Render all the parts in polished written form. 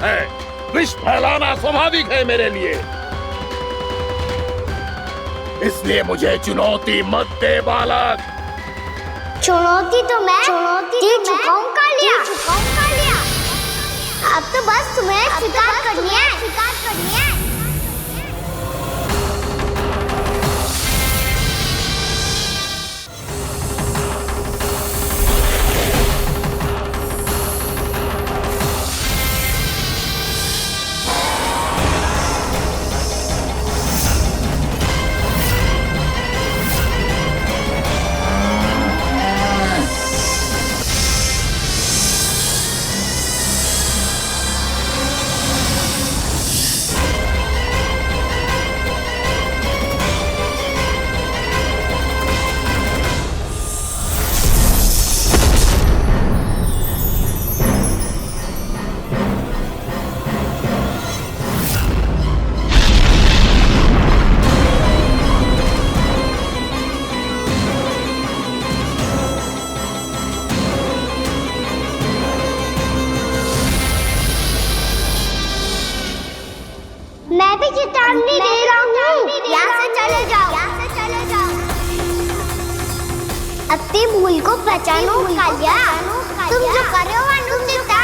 है। विष फैलाना स्वाभाविक है मेरे लिए, इसलिए मुझे चुनौती मत दे बालक। चुनौती तो मैं दे चुका हूं कालिया। अब तो बस तुम्हें स्वीकार करनी है। मैं भी चेतावनी दे रहा हूँ, यहाँ से चले जाओ। अपनी भूल को पहचानो कालिया, तुम जो कर रहे हो अनुचित है।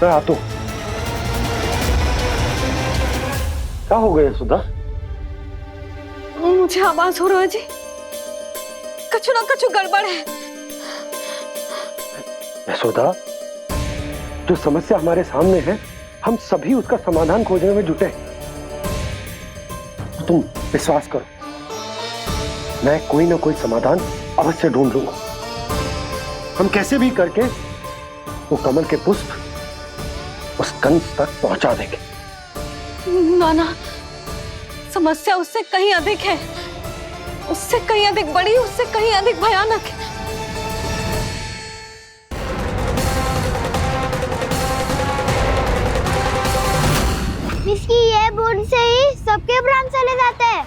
मैं आता हूँ। क्या हो गया सुधा? मुझे आवाज हो रहा है जी, कछु ना कछु गड़बड़ है। यशोदा, जो समस्या हमारे सामने है, हम सभी उसका समाधान खोजने में जुटे। तुम विश्वास करो, मैं कोई ना कोई समाधान अवश्य ढूंढ लूंगा। हम कैसे भी करके वो कमल के पुष्प उस कंस तक पहुंचा देंगे। नाना, समस्या उससे कहीं अधिक है, उससे कहीं अधिक बड़ी, उससे कहीं अधिक भयानक है। विस्की ये बूंद से ही सबके प्राण चले जाते हैं।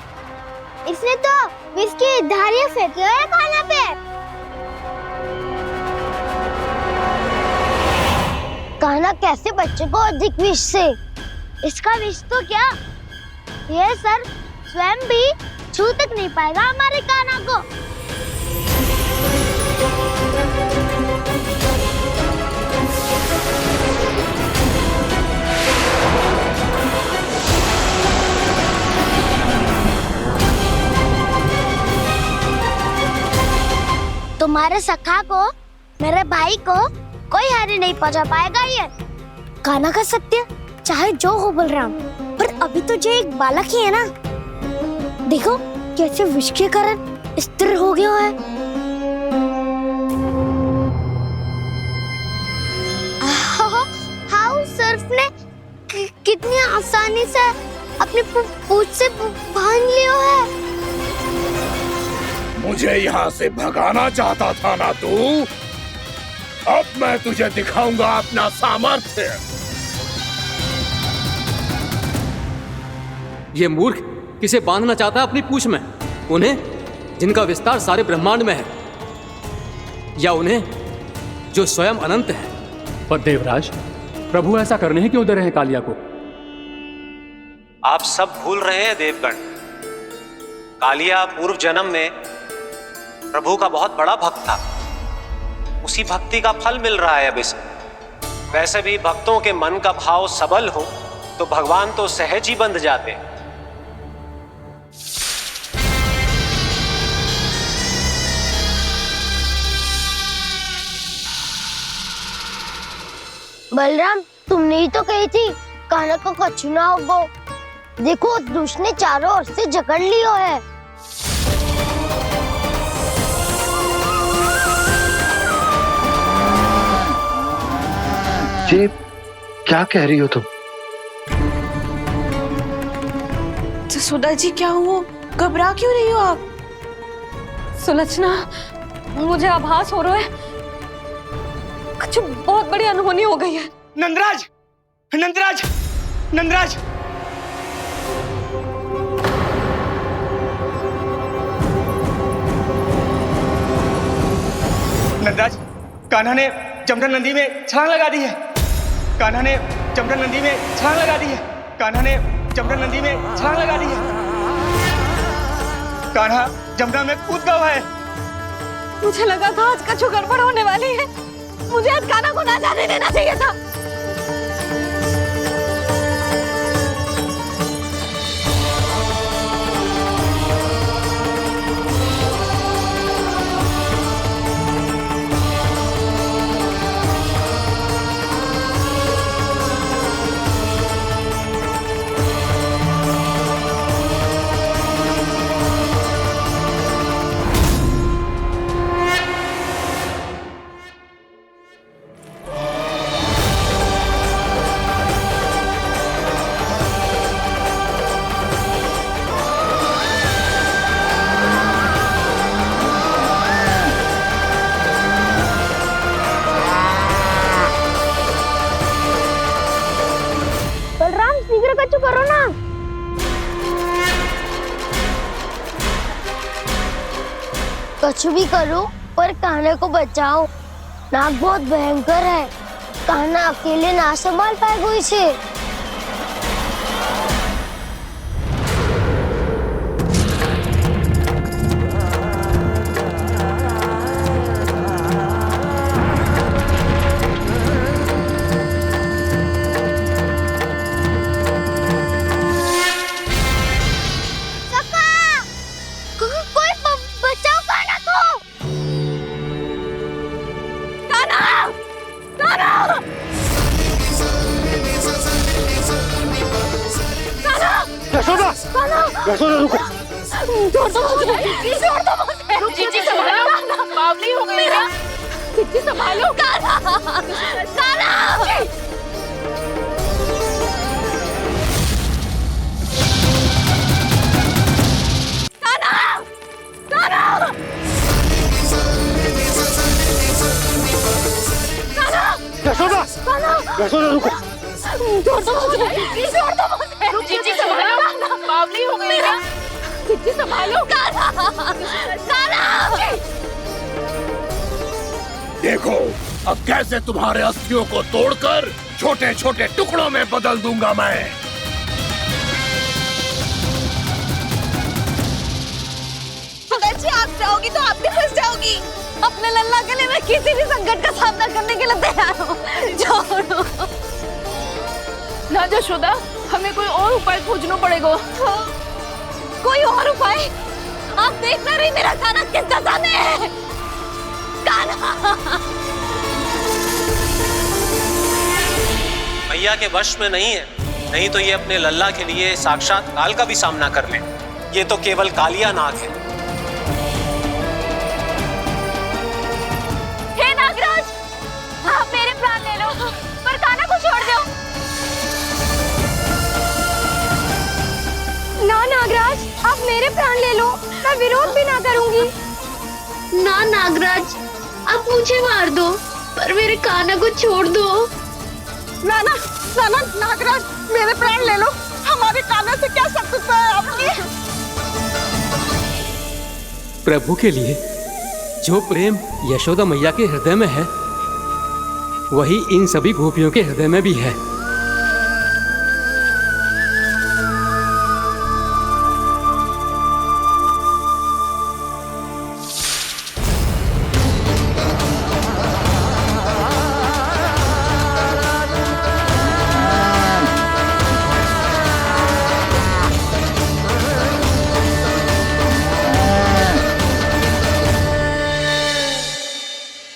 इसने तो विस्की धारियां फेंकी है खाना पे। कान्हा कैसे बच्चे को अधिक विष से? इसका विष तो क्या, ये सर स्वयं भी छू तक नहीं पाएगा हमारे कान्हा को। तुम्हारे सखा को, मेरे भाई को कोई हानि नहीं पहुंचा पाएगा। ये कान्हा का सत्य चाहे जो हो बलराम, पर अभी तो जो एक बालक ही है ना। देखो कैसे विष के कारण स्थिर हो गया है। हाउ सर्फ ने कितनी आसानी से अपनी पूंछ से बांध लिया है। मुझे यहाँ से भगाना चाहता था ना तू? अब मैं तुझे दिखाऊंगा अपना सामर्थ्य। ये मूर्ख किसे बांधना चाहता है अपनी पूंछ में? उन्हें जिनका विस्तार सारे ब्रह्मांड में है, या उन्हें जो स्वयं अनंत है? पर देवराज, प्रभु ऐसा करने ही क्यों दे रहे हैं कालिया को? आप सब भूल रहे हैं देवगण, कालिया पूर्व जन्म में प्रभु का बहुत बड़ा भक्त था। उसी भक्ति का फल मिल रहा है अब इसे। वैसे भी भक्तों के मन का भाव सबल हो तो भगवान तो सहज ही बंध जाते हैं। बलराम, तुमने ही तो कही थी कान्हा को कछु ना होगो। देखो उसने चारों ओर से जकड़ लियो है। ये क्या कह रही हो तुम? जसोदा जी क्या हुआ? घबरा क्यों रही हो आप? सुलक्षणा, मुझे आभास हो रहा है कुछ बहुत बड़ी अनहोनी हो गई है। नंदराज, नंदराज, नंदराज! नंदराज, कान्हा ने जमदग्नि नदी में छलांग लगा दी है। कान्हा ने जमदग्नि नदी में छलांग लगा दी है। कान्हा ने जमदग्नि नदी में छलांग लगा दी है। कान्हा जमुना में कूद गया है। मुझे लगा था आज कछु गड़बड़ होने वाली है। मुझे आज कान्हा को ना जाने देना चाहिए था। कछु करो ना। कछु भी करो पर कान्हा को बचाओ। नाग बहुत भयंकर है। कान्हा अकेले ना संभाल पाएगा इसे। यशोदा रुको। छोड़ दो मुझे, छोड़ दो मुझे। जीजी संभालो, बावली हो गई ना। जीजी संभालो। कान्हा, कान्हा। यशोदा, यशोदा रुको। छोड़ दो मुझे, छोड़ दो मुझे। जीजी संभालो, बावली हो गई ना। जीजी संभालो। कान्हा, कान्हा। देखो अब कैसे तुम्हारे अस्थियों को तोड़कर छोटे छोटे टुकड़ों में बदल दूंगा मैं। जी आप जाओगी तो आप भी फंस जाओगी। अपने लल्ला के लिए मैं किसी भी संकट का सामना करने के लिए तैयार हूँ। छोड़ो ना जशोदा, हमें कोई और उपाय खोजना पड़ेगा। कोई और उपाय? आप देख ना रही मेरा कान्हा किस दशा में है। कान्हा मैया के वश में नहीं है, नहीं तो ये अपने लल्ला के लिए साक्षात काल का भी सामना कर ले। ये तो केवल कालिया नाग है। हे नागराज, आप मेरे प्राण ले लो पर कान्हा को छोड़ दो। ना नागराज, आप मेरे प्राण ले लो, मैं विरोध भी ना करूंगी। ना नागराज, आप मुझे मार दो पर मेरे कान्हा को छोड़ दो। ना ना ना ना नागराज, मेरे प्राण ले लो। हमारे कान्हा से क्या शत्रुता है आपकी? प्रभु के लिए जो प्रेम यशोदा मैया के हृदय में है, वही इन सभी गोपियों के हृदय में भी है।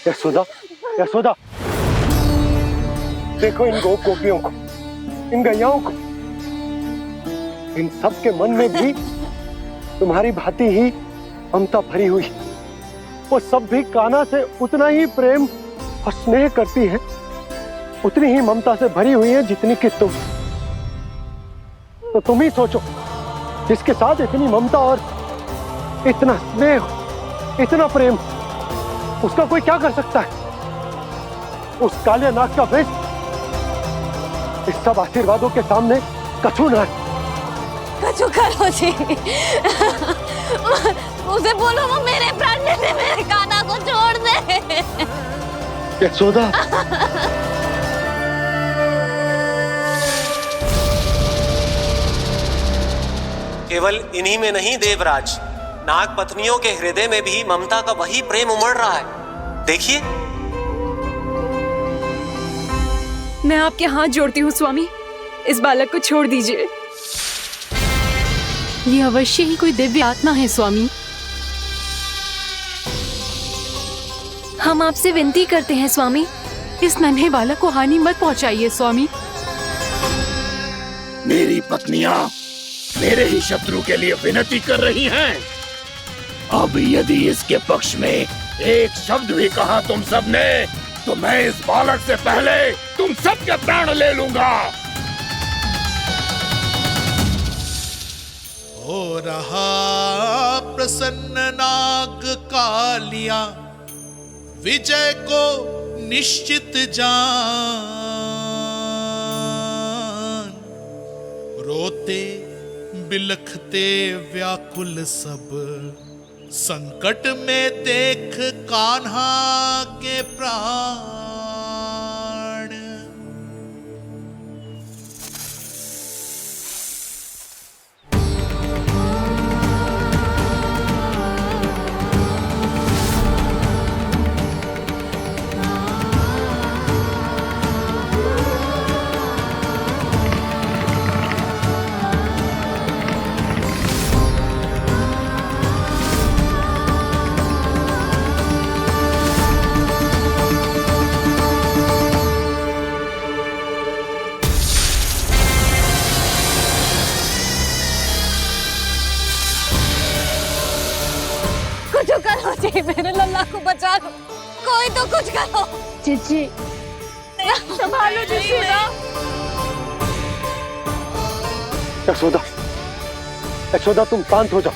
यशोदा, यशोदा, देखो इन गोप गोपियों को, इन गैयाओं को, इन सब के मन में भी तुम्हारी भांति ही ममता भरी हुई। वो सब भी कान्हा से उतना ही प्रेम और स्नेह करती है, उतनी ही ममता से भरी हुई है जितनी कि तुम। तो तुम ही सोचो, जिसके साथ इतनी ममता और इतना स्नेह, इतना प्रेम, उसका कोई क्या कर सकता है? उस काले नाग का वेश इस सब आशीर्वादों के सामने कछु न है। कछु करो जी। उसे बोलो वो मेरे प्राण में से मेरे कान्हा को छोड़ दे। यशोदा, केवल इन्हीं में नहीं देवराज, नाग पत्नियों के हृदय में भी ममता का वही प्रेम उमड़ रहा है। देखिए। मैं आपके हाथ जोड़ती हूँ स्वामी, इस बालक को छोड़ दीजिए। ये अवश्य ही कोई दिव्य आत्मा है स्वामी। हम आपसे विनती करते हैं स्वामी, इस नन्हे बालक को हानि मत पहुंचाइए स्वामी। मेरी पत्नियां मेरे ही शत्रु के लिए विनती कर रही हैं। अब यदि इसके पक्ष में एक शब्द भी कहा तुम सबने, तो मैं इस बालक से पहले तुम सबके प्राण ले लूंगा। हो रहा प्रसन्न नाग कालिया, विजय को निश्चित जान। रोते बिलखते व्याकुल सब, संकट में देख कान्हा के प्राण। मेरे लल्ला को बचा लो, कोई तो कुछ करो। जीजी संभालो जीजी। यशोदा, यशोदा तुम शांत हो जाओ,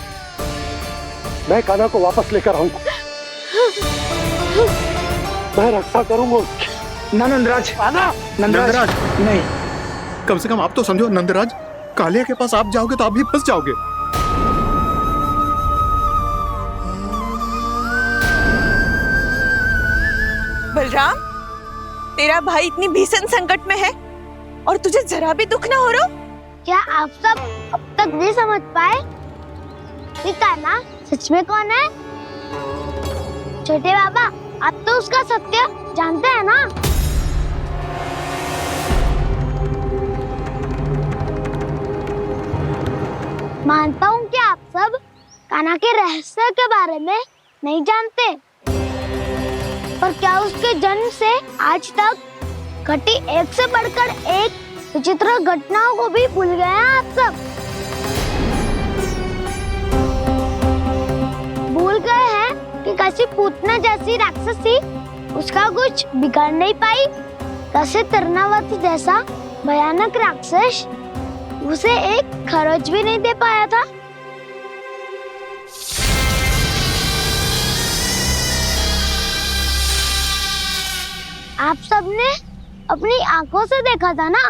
मैं कान्हा को वापस लेकर आऊंगा। मैं रक्षा करूंगा उसकी। ना नंदराज, नंदराज नहीं। कम से कम आप तो समझो नंदराज, कालिया के पास आप जाओगे तो आप भी फंस जाओगे। बलराम, तेरा भाई इतनी भीषण संकट में है और तुझे जरा भी दुख ना हो रहा? क्या आप सब अब तक नहीं समझ पाए कि कान्हा सच में कौन है? छोटे बाबा, आप तो उसका सत्य जानते हैं ना? मानता हूँ कि आप सब कान्हा के रहस्य के बारे में नहीं जानते, पर क्या उसके जन्म से आज तक घटी एक से बढ़कर एक विचित्र घटनाओं को भी भूल गए हैं आप सब? भूल गए हैं कि कैसी पूतना जैसी राक्षसी उसका कुछ बिगाड़ नहीं पाई, कैसे तरनावती जैसा भयानक राक्षस उसे एक खरोच भी नहीं दे पाया था। आप सबने अपनी आंखों से देखा था ना,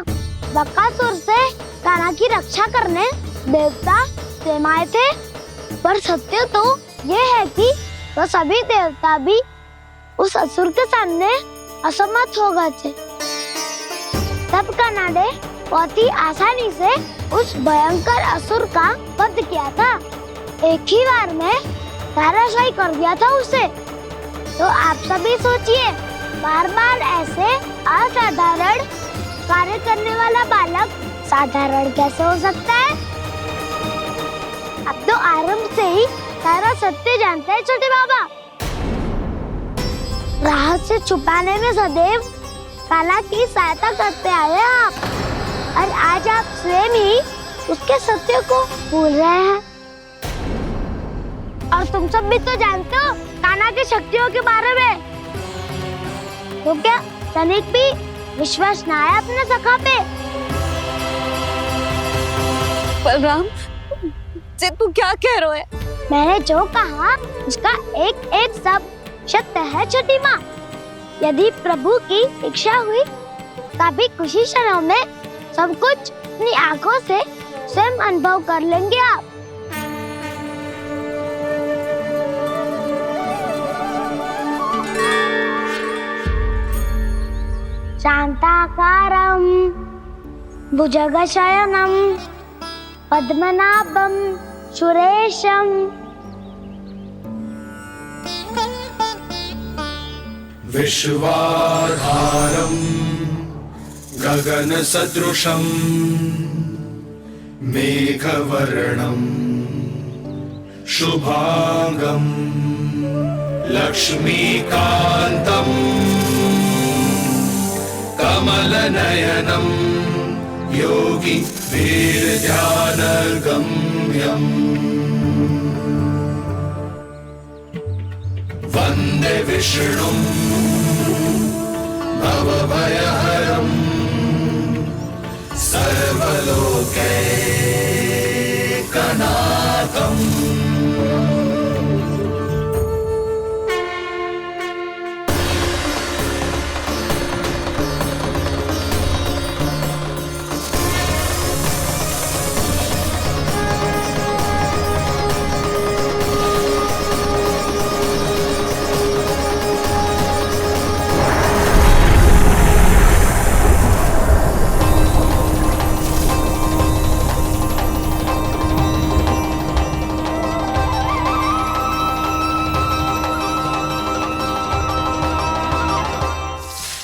बकासुर से कान्हा की रक्षा करने देवता स्वयं आए थे। पर सत्य तो ये है कि वो सभी देवता भी उस असुर के सामने असमर्थ हो गए थे। तब कान्हा ने बहुत ही आसानी से उस भयंकर असुर का वध किया था। एक ही बार में धराशायी कर दिया था उसे। तो आप सभी सोचिए, बार बार ऐसे असाधारण कार्य करने वाला बालक साधारण कैसे हो सकता है? अब तो आरंभ से ही सारा सत्य जानते हैं छोटे बाबा। रहस्य छुपाने में सदैव काला की सहायता करते आए आप, और आज आप स्वयं ही उसके सत्य को भूल रहे हैं। और तुम सब भी तो जानते हो कान्हा की शक्तियों के बारे में। तो क्या तनिक भी विश्वास ना है अपने सखा पे? बलराम, जे तू क्या कह रहे है? मैंने जो कहा उसका एक एक शब्द सत्य है छोटी माँ। यदि प्रभु की इच्छा हुई तभी कुछ ही क्षणों में सब कुछ अपनी आंखों से स्वयं अनुभव कर लेंगे आप। शांताकारं भुजगशयनं पद्मनाभं सुरेशं विश्वाधारं गगनसदृशं मेघवर्णं शुभांगं लक्ष्मीकान्तं कमलनयनं योगी वीरध्यानगम्यं वन्दे विष्णुं भवभयहरं सर्वलोकैकनाथम्।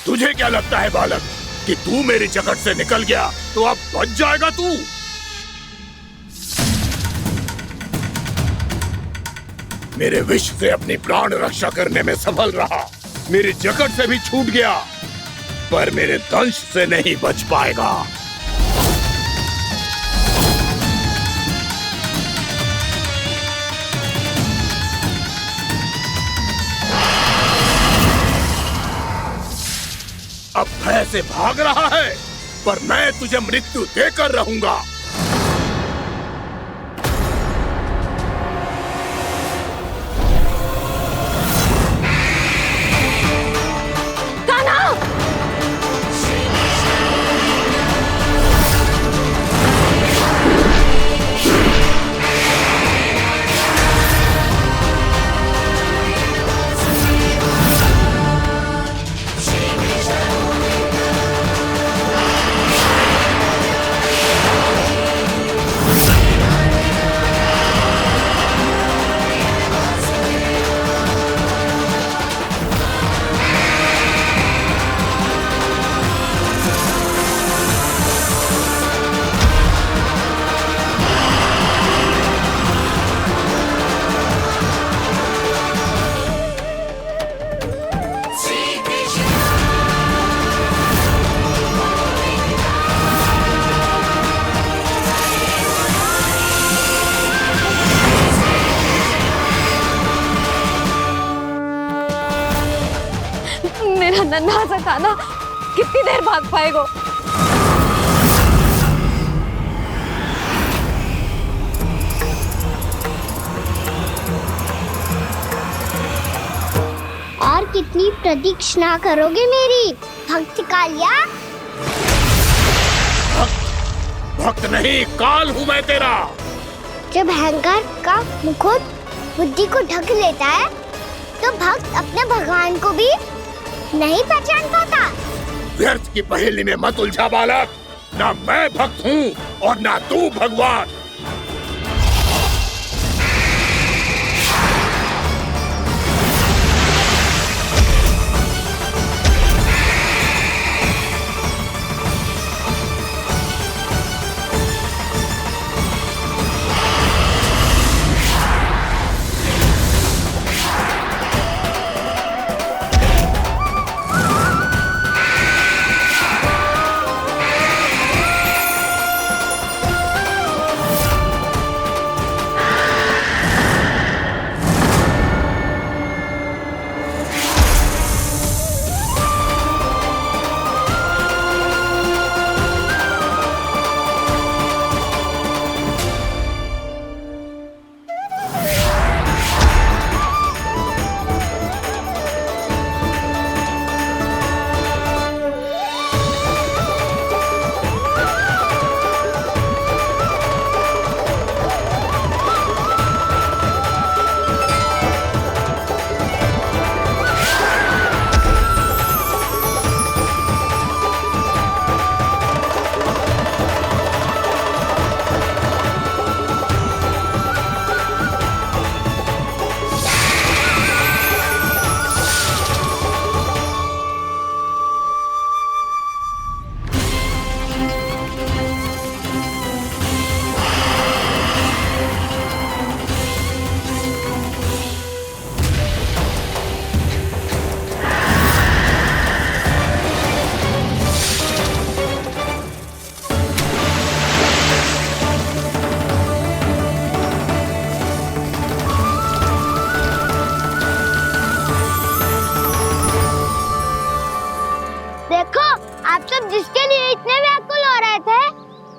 तुझे क्या लगता है बालक कि तू मेरी जकड़ से निकल गया तो अब बच जाएगा तू? मेरे विष से अपनी प्राण रक्षा करने में सफल रहा, मेरी जकड़ से भी छूट गया, पर मेरे दंश से नहीं बच पाएगा। अब भय से भाग रहा है, पर मैं तुझे मृत्यु देकर रहूंगा। मेरा नन्हा सा कान्हा कितनी देर भाग पाएगा? और कितनी प्रतीक्षा करोगे मेरी भक्त कालिया? भक्त नहीं, काल हूँ मैं तेरा। जब अहंकार का मुकुट बुद्धि को ढक लेता है तो भक्त अपने भगवान को भी नहीं पहचान पाता। व्यर्थ की पहेली में मत उलझा बालक, ना मैं भक्त हूँ और ना तू भगवान।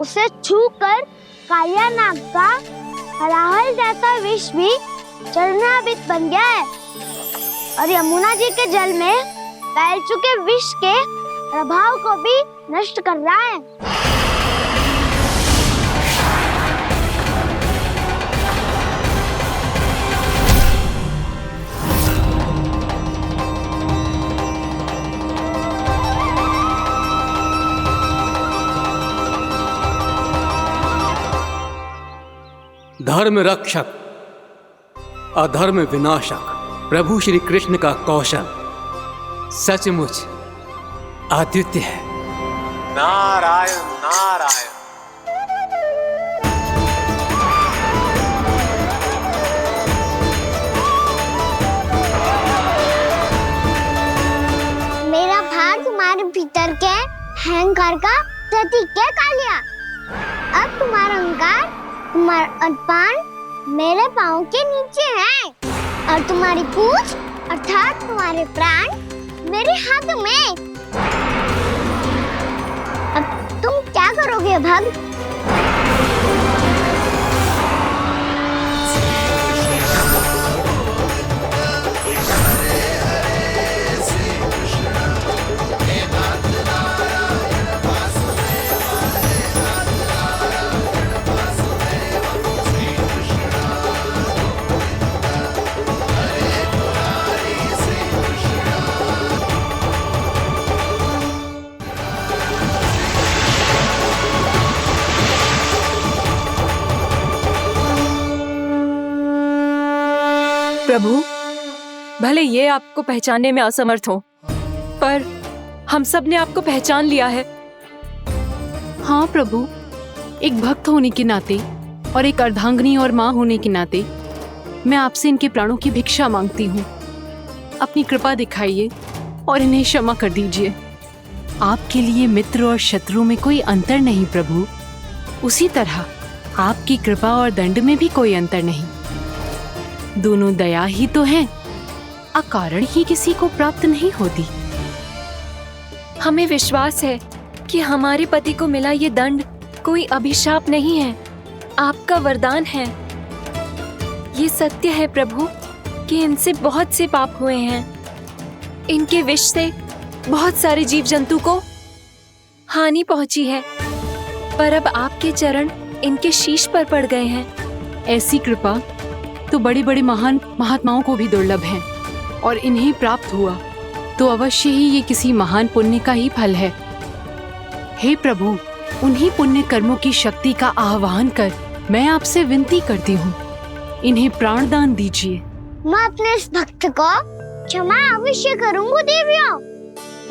उसे छूकर कालिया नाग का हलाहल जैसा विष भी चरणामृत बन गया है और यमुना जी के जल में फैल चुके विष के प्रभाव को भी नष्ट कर रहा है। धर्म रक्षक अधर्म विनाशक प्रभु श्री कृष्ण का कौशल सचमुच अद्वितीय है। नारायण नारायण। मेरा भाग तुम्हारे भीतर के अहंकार का प्रतीक है कालिया। अब तुम्हारा अहंकार, तुम्हारा अर्पण मेरे पाँव के नीचे है और तुम्हारी पूंछ अर्थात तुम्हारे प्राण मेरे हाथ में। अब तुम क्या करोगे भक्त? प्रभु, भले ये आपको पहचानने में असमर्थ हो, पर हम सब ने आपको पहचान लिया है। हाँ प्रभु, एक भक्त होने के नाते और एक अर्धांगिनी और माँ होने के नाते मैं आपसे इनके प्राणों की भिक्षा मांगती हूँ। अपनी कृपा दिखाइए और इन्हें क्षमा कर दीजिए। आपके लिए मित्र और शत्रु में कोई अंतर नहीं प्रभु। उसी तरह आपकी कृपा और दंड में भी कोई अंतर नहीं। दोनों दया ही तो हैं, अकारण ही किसी को प्राप्त नहीं होती। हमें विश्वास है कि हमारे पति को मिला ये दंड कोई अभिशाप नहीं है, आपका वरदान है। ये सत्य है प्रभु कि इनसे बहुत से पाप हुए हैं। इनके विष से बहुत सारे जीव जंतु को हानि पहुंची है, पर अब आपके चरण इनके शीश पर पड़ गए हैं। ऐसी कृपा तो बड़े बड़े महान महात्माओं को भी दुर्लभ है, और इन्हें प्राप्त हुआ तो अवश्य ही ये किसी महान पुण्य का ही फल है। हे प्रभु, उन्हीं पुण्य कर्मों की शक्ति का आह्वान कर मैं आपसे विनती करती हूँ, इन्हें प्राणदान दीजिए। मैं अपने इस भक्त को क्षमा अवश्य करूंगी देवियों,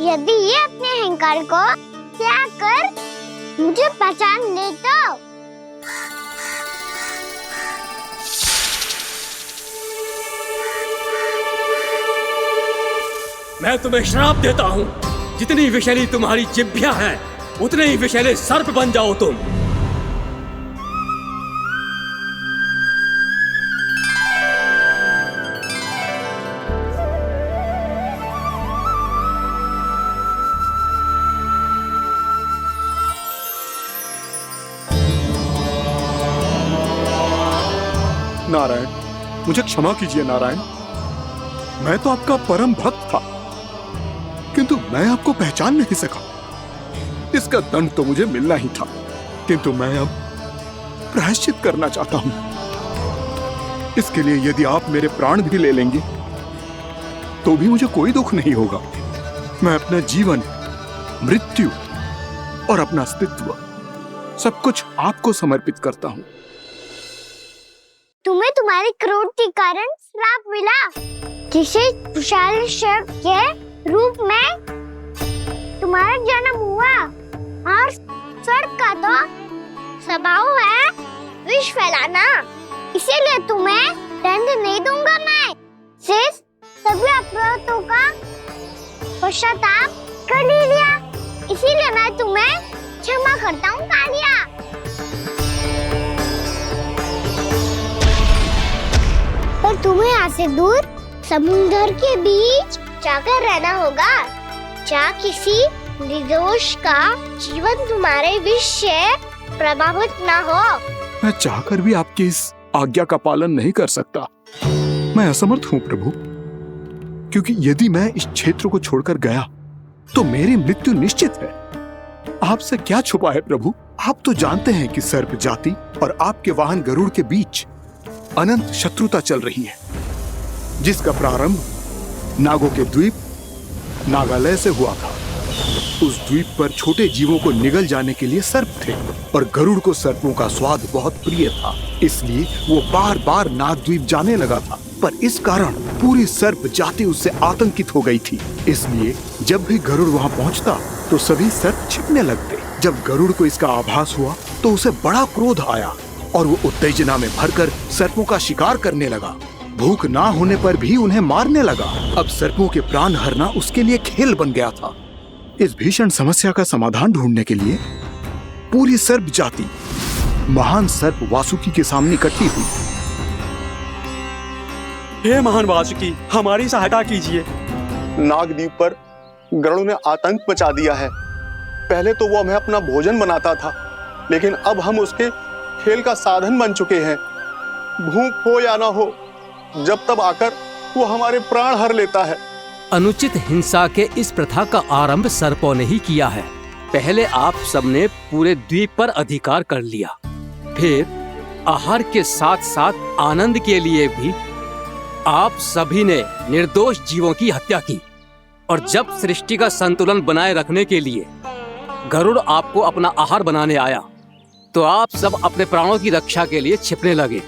यदि ये अपने अहंकार को त्याग कर मुझे पहचान ले तो। मैं तुम्हें श्राप देता हूँ, जितनी विषैली तुम्हारी जिह्वा है उतने ही विषैले सर्प बन जाओ तुम। नारायण, मुझे क्षमा कीजिए नारायण। मैं तो आपका परम भक्त था, किंतु मैं आपको पहचान नहीं सका। इसका दंड तो मुझे मिलना ही था, किंतु मैं अब प्रायश्चित करना चाहता हूं। इसके लिए यदि आप मेरे प्राण भी ले लेंगे तो भी मुझे कोई दुख नहीं होगा। मैं अपना जीवन, मृत्यु और अपना अस्तित्व सब कुछ आपको समर्पित करता हूं। तुम्हें तुम्हारी क्रोध के कारण श्राप मिला, जिसे विशाल सर्प के रूप में तुम्हारा जन्म हुआ, और सर्प का तो स्वभाव है विष फैलाना। इसीलिए तुम्हें दंड नहीं दूंगा मैं। सिर्फ सभी अपराधों का पश्चाताप कर लिया, इसीलिए मैं तुम्हें क्षमा करता हूँ कालिया। पर तुम्हें यहाँ से दूर समुद्र के बीच जाकर रहना होगा, जहाँ किसी निर्दोष का जीवन तुम्हारे विष से प्रभावित ना हो। मैं चाहकर भी आपकी इस आज्ञा का पालन नहीं कर सकता। मैं असमर्थ हूं प्रभु, क्योंकि यदि मैं इस क्षेत्र को छोड़कर गया तो मेरी मृत्यु निश्चित है। आपसे क्या छुपा है प्रभु? आप तो जानते हैं कि सर्प जाति और आपके वाहन गरुड़ के बीच अनंत शत्रुता चल रही है, जिसका प्रारंभ नागों के द्वीप नागालय से हुआ था। उस द्वीप पर छोटे जीवों को निगल जाने के लिए सर्प थे और गरुड़ को सर्पों का स्वाद बहुत प्रिय था, इसलिए वो बार बार नागद्वीप जाने लगा था। पर इस कारण पूरी सर्प जाति उससे आतंकित हो गई थी, इसलिए जब भी गरुड़ वहां पहुंचता तो सभी सर्प छिपने लगते। जब गरुड़ को इसका आभास हुआ तो उसे बड़ा क्रोध आया और वो उत्तेजना में भरकर सर्पों का शिकार करने लगा। भूख ना होने पर भी उन्हें मारने लगा। अब सर्पों के प्राण हरना उसके लिए खेल बन गया था। इस भीषण समस्या का समाधान ढूंढने के लिए पूरी सर्प जाति महान सर्प वासुकी के सामने इकट्ठी हुई। हे महान वासुकी, हमारी सहायता कीजिए। नागद्वीप पर गरुड़ ने आतंक मचा दिया है। पहले तो वो हमें अपना भोजन बनाता था, लेकिन अब हम उसके खेल का साधन बन चुके हैं। भूख हो या ना हो, जब तब आकर वो हमारे प्राण हर लेता है। अनुचित हिंसा के इस प्रथा का आरंभ सर्पों ने ही किया है। पहले आप सबने पूरे द्वीप पर अधिकार कर लिया, फिर आहार के साथ साथ आनंद के लिए भी आप सभी ने निर्दोष जीवों की हत्या की। और जब सृष्टि का संतुलन बनाए रखने के लिए गरुड़ आपको अपना आहार बनाने आया, तो आप सब अपने प्राणों की रक्षा के लिए छिपने लगे।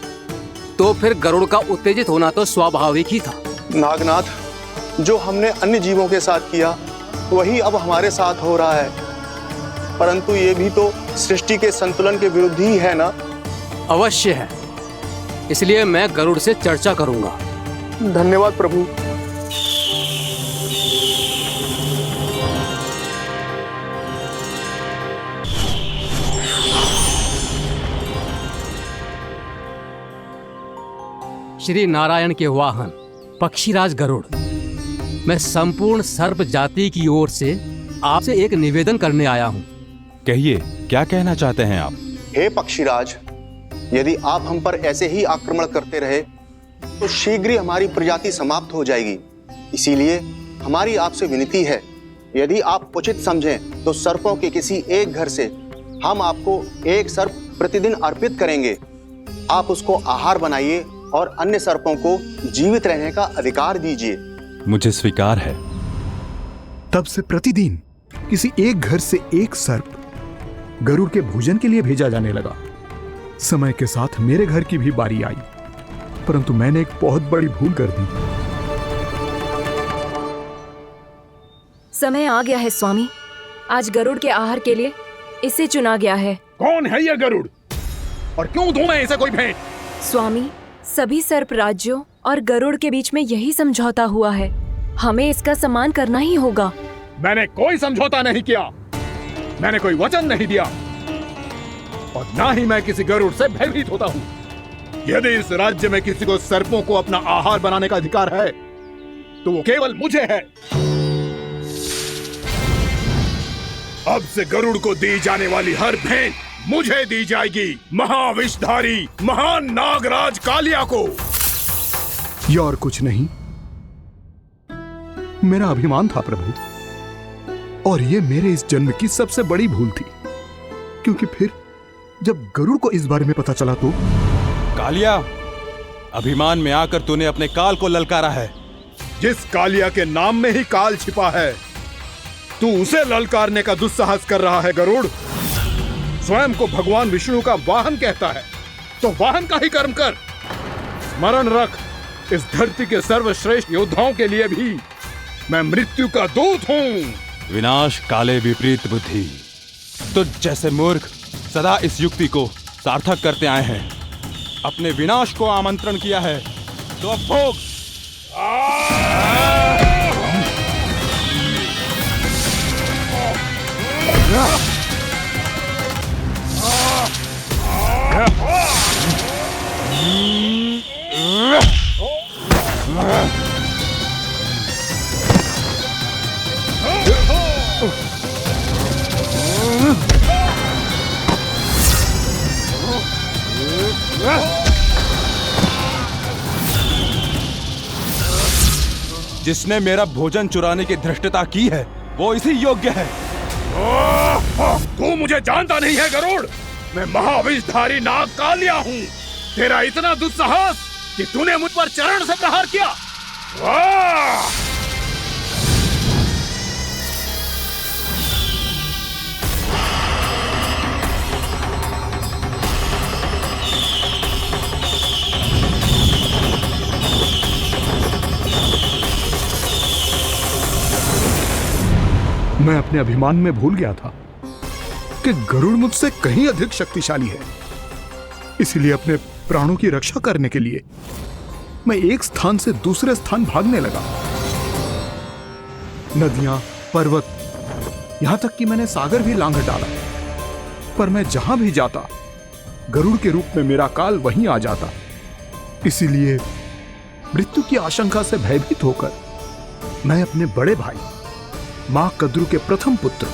तो फिर गरुड़ का उत्तेजित होना तो स्वाभाविक ही था। नागनाथ, जो हमने अन्य जीवों के साथ किया वही अब हमारे साथ हो रहा है, परंतु ये भी तो सृष्टि के संतुलन के विरुद्ध ही है ना? अवश्य है, इसलिए मैं गरुड़ से चर्चा करूंगा। धन्यवाद प्रभु। श्री नारायण के वाहन पक्षीराज गरुड़, मैं संपूर्ण सर्प जाति की ओर से आपसे एक निवेदन करने आया हूँ। कहिए, क्या कहना चाहते हैं आप? हे पक्षीराज, यदि आप हम पर ऐसे ही आक्रमण करते रहे तो शीघ्र ही हमारी प्रजाति समाप्त हो जाएगी। इसीलिए हमारी आपसे विनती है, यदि आप उचित समझें तो सर्पों के किसी एक घर से हम आपको एक सर्प प्रतिदिन अर्पित करेंगे। आप उसको आहार बनाइए और अन्य सर्पों को जीवित रहने का अधिकार दीजिए। मुझे स्वीकार है। तब से प्रतिदिन किसी एक घर से एक सर्प गरुड़ के भोजन के लिए भेजा जाने लगा। समय के साथ मेरे घर की भी बारी आई, परंतु मैंने एक बहुत बड़ी भूल कर दी। समय आ गया है स्वामी, आज गरुड़ के आहार के लिए इसे चुना गया है। कौन है यह गरुड़ और क्यों दूं मैं इसे कोई भेंट? स्वामी, सभी सर्प राज्यों और गरुड़ के बीच में यही समझौता हुआ है, हमें इसका सम्मान करना ही होगा। मैंने कोई समझौता नहीं किया, मैंने कोई वचन नहीं दिया और ना ही मैं किसी गरुड़ से भयभीत होता हूँ। यदि इस राज्य में किसी को सर्पों को अपना आहार बनाने का अधिकार है तो वो केवल मुझे है। अब से गरुड़ को दी जाने वाली हर भेंट मुझे दी जाएगी, महाविषधारी महान नागराज कालिया को। यह और कुछ नहीं, मेरा अभिमान था प्रभु, और ये मेरे इस जन्म की सबसे बड़ी भूल थी, क्योंकि फिर जब गरुड़ को इस बारे में पता चला तो। कालिया, अभिमान में आकर तूने अपने काल को ललकारा है। जिस कालिया के नाम में ही काल छिपा है, तू उसे ललकारने का दुस्साहस कर रहा है गरुड़। स्वयं को भगवान विष्णु का वाहन कहता है तो वाहन का ही कर्म कर। स्मरण रख, इस धरती के सर्वश्रेष्ठ योद्धाओं के लिए भी मैं मृत्यु का दूत हूँ। विनाश काले विपरीत बुद्धि, तुझ जैसे मूर्ख सदा इस युक्ति को सार्थक करते आए हैं। अपने विनाश को आमंत्रण किया है तो अब भोग। जिसने मेरा भोजन चुराने की धृष्टता की है वो इसी योग्य है। तू मुझे जानता नहीं है गरुड़, मैं महाविषधारी नाग कालिया हूँ। तेरा इतना दुस्साहस कि तूने मुझ पर चरण से प्रहार किया। मैं अपने अभिमान में भूल गया था कि गरुड़ मुझसे कहीं अधिक शक्तिशाली है। इसलिए अपने प्राणों की रक्षा करने के लिए मैं एक स्थान से दूसरे स्थान भागने लगा। नदियां, पर्वत, यहां तक कि मैंने सागर भी लांघ डाला, पर मैं जहां भी जाता गरुड़ के रूप में मेरा काल वहीं आ जाता। इसीलिए मृत्यु की आशंका से भयभीत होकर मैं अपने बड़े भाई मां कद्रू के प्रथम पुत्र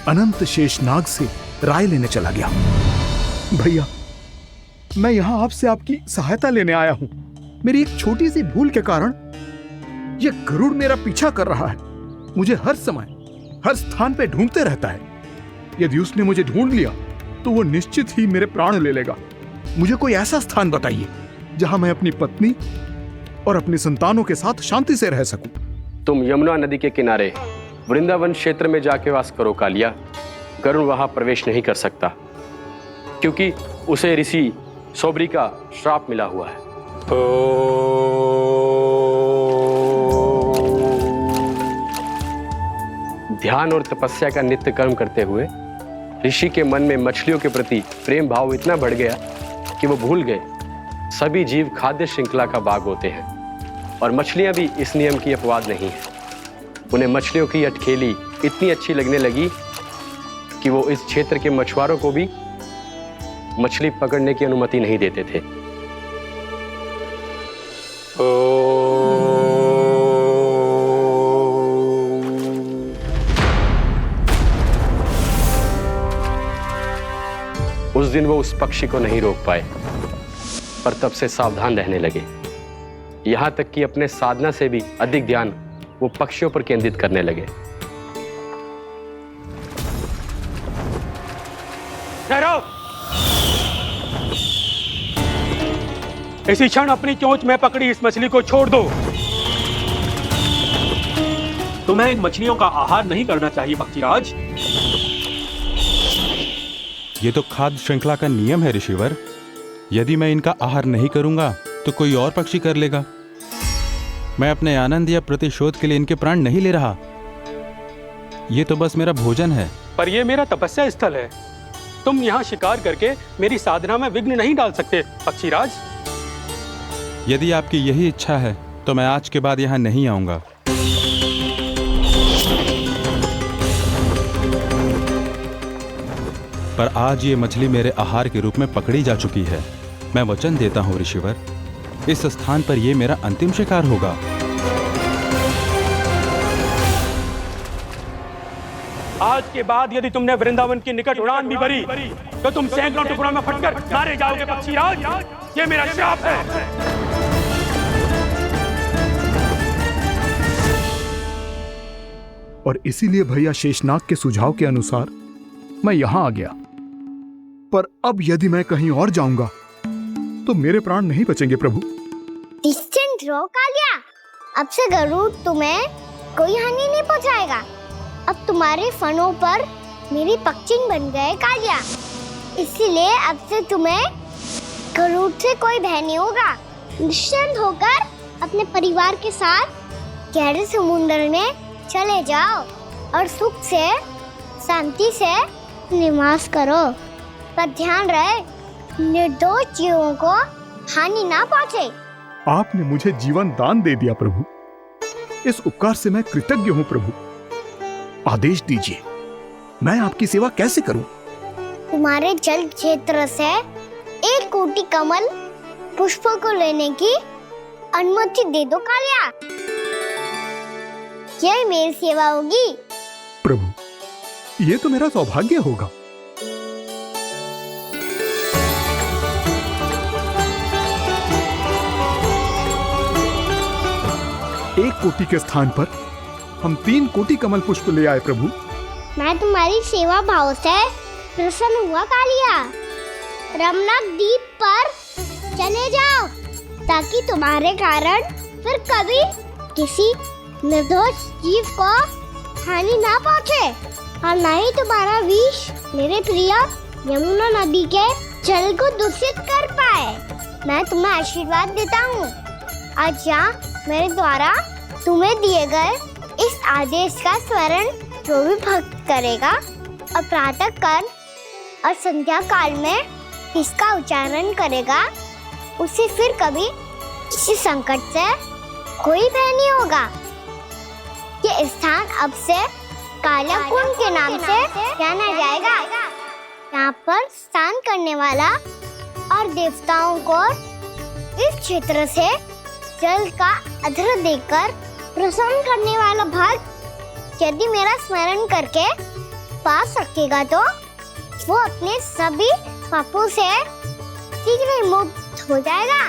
अनंत शेषनाग से राय लेने चला गया। भैया, मैं यहां आपसे आपकी सहायता लेने आया हूं। मेरी एक छोटी सी भूल के कारण यह गरुड़ मेरा पीछा कर रहा है। मुझे हर समय हर स्थान पे ढूंढते रहता है। यदि उसने मुझे ढूंढ लिया तो वो निश्चित ही मेरे प्राण ले लेगा। मुझे कोई ऐसा स्थान बताइए जहां मैं अपनी पत्नी और अपनी संतानों के साथ शांति से रह सकूं। तुम यमुना नदी के किनारे वृंदावन क्षेत्र में जाके वास करो कालिया। गरुड़ वहां प्रवेश नहीं कर सकता क्योंकि उसे ऋषि सोबरी का श्राप मिला हुआ है। ध्यान और तपस्या का नित्य कर्म करते हुए ऋषि के मन में मछलियों के प्रति प्रेम भाव इतना बढ़ गया कि वो भूल गए सभी जीव खाद्य श्रृंखला का भाग होते हैं और मछलियां भी इस नियम की अपवाद नहीं है। उन्हें मछलियों की अटखेली इतनी अच्छी लगने लगी कि वो इस क्षेत्र के मछुआरों को भी मछली पकड़ने की अनुमति नहीं देते थे। उस दिन वो उस पक्षी को नहीं रोक पाए, पर तब से सावधान रहने लगे। यहां तक कि अपने साधना से भी अधिक ध्यान वो पक्षियों पर केंद्रित करने लगे। ठहरो! इसी क्षण अपनी चोंच में पकड़ी इस मछली को छोड़ दो। तुम्हें इन मछलियों का आहार नहीं करना चाहिए पक्षीराज। ये तो खाद्य श्रृंखला का नियम है ऋषिवर। यदि मैं इनका आहार नहीं करूंगा तो कोई और पक्षी कर लेगा। मैं अपने आनंद या प्रतिशोध के लिए इनके प्राण नहीं ले रहा। ये तो बस मेरा भोजन है। पर यह मेरा तपस्या स्थल है। तुम यहाँ शिकार करके मेरी साधना में विघ्न नहीं डाल सकते पक्षीराज। यदि आपकी यही इच्छा है तो मैं आज के बाद यहाँ नहीं आऊंगा। पर आज ये मछली मेरे आहार के रूप में पकड़ी जा चुकी है। मैं वचन देता हूँ ऋषिवर, इस स्थान पर यह मेरा अंतिम शिकार होगा। आज के बाद यदि तुमने वृंदावन की निकट उड़ान भी भरी तो तुम सैकड़ों टुकड़ों में फटकर मारे जाओगे पक्षीराज। ये मेरा श्राप है। और इसीलिए भैया शेषनाग के सुझाव के अनुसार मैं यहां आ गया। पर अब यदि मैं कहीं और जाऊंगा तो मेरे प्राण नहीं बचेंगे प्रभु। निश्चिंत रहो कालिया, अब से गरुड़ तुम्हें कोई हानि नहीं पहुंचाएगा। अब तुम्हारे फनों पर मेरी पक्षिन बन गए कालिया, इसीलिए अब से तुम्हें गरुड़ से कोई भय नहीं होगा। निश्चिंत होकर अपने परिवार के साथ गहरे समुद्र में चले जाओ और सुख से शांति से निवास करो। पर ध्यान रहे निर्दोष जीवों को हानि ना पहुंचे। आपने मुझे जीवन दान दे दिया प्रभु, इस उपकार से मैं कृतज्ञ हूँ प्रभु। आदेश दीजिए, मैं आपकी सेवा कैसे करूं? तुम्हारे जल क्षेत्र से 1 कोटि कमल पुष्पों को लेने की अनुमति दे दो कालिया। यही मेरी सेवा होगी। प्रभु, ये तो मेरा सौभाग्य होगा। 1 कोटि के स्थान पर हम 3 कोटि कमल पुष्प ले आए प्रभु। मैं तुम्हारी सेवा भाव से प्रसन्न हुआ कालिया। रमनाक द्वीप पर चले जाओ ताकि तुम्हारे कारण फिर कभी किसी निर्दोष जीव को हानि ना पहुंचे और न ही तुम्हारा विष मेरे प्रिय यमुना नदी के जल को दूषित कर पाए। मैं तुम्हें आशीर्वाद देता हूँ। आज यहाँ मेरे द्वारा तुम्हें दिए गए इस आदेश का स्मरण जो भी भक्त करेगा और प्रातः काल और संध्या काल में इसका उच्चारण करेगा उसे फिर कभी किसी संकट से कोई भय नहीं होगा। ये स्थान अब से काला कुंड के नाम से जाना जाएगा। यहाँ पर स्नान करने वाला और देवताओं को इस क्षेत्र से जल का अधर देकर प्रसन्न करने वाला भक्त यदि मेरा स्मरण करके पास रखेगा तो वो अपने सभी पापों से शीघ्र ही मुक्त हो जाएगा।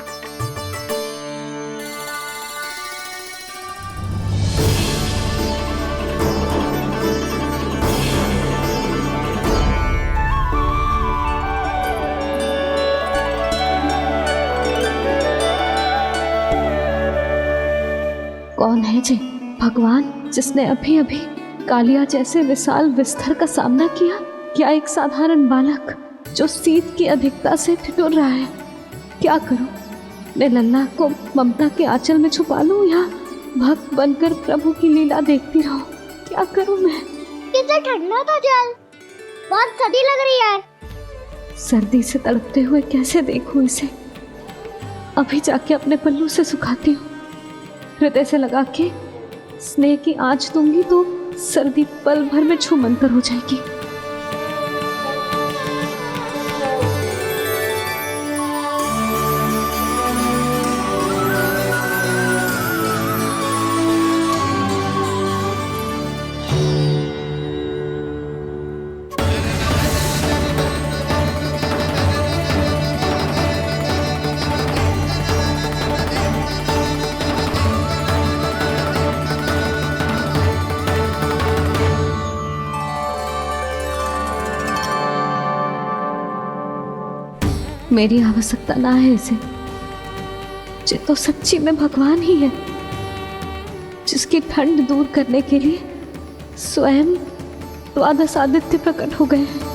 कौन है जी भगवान जिसने अभी अभी कालिया जैसे विशाल विस्तर का सामना किया? क्या एक साधारण बालक जो शीत की अधिकता से ठिठुर रहा है? क्या करूं? मैं लल्ला को ममता के आंचल में छुपा लूं या भक्त बनकर प्रभु की लीला देखती रहूं? क्या करूं मैं? कितना ठंडा था जल, बहुत सर्दी लग रही है। सर्दी से तड़पते हुए कैसे देखूं इसे? अभी जाके अपने पल्लू से सुखाती हूँ। हृदय से लगा के स्नेह की आंच दूंगी तो सर्दी पल भर में छूमंतर हो जाएगी। मेरी आवश्यकता ना है इसे। ये तो सच्ची में भगवान ही है जिसकी ठंड दूर करने के लिए स्वयं द्वादश आदित्य प्रकट हो गए हैं।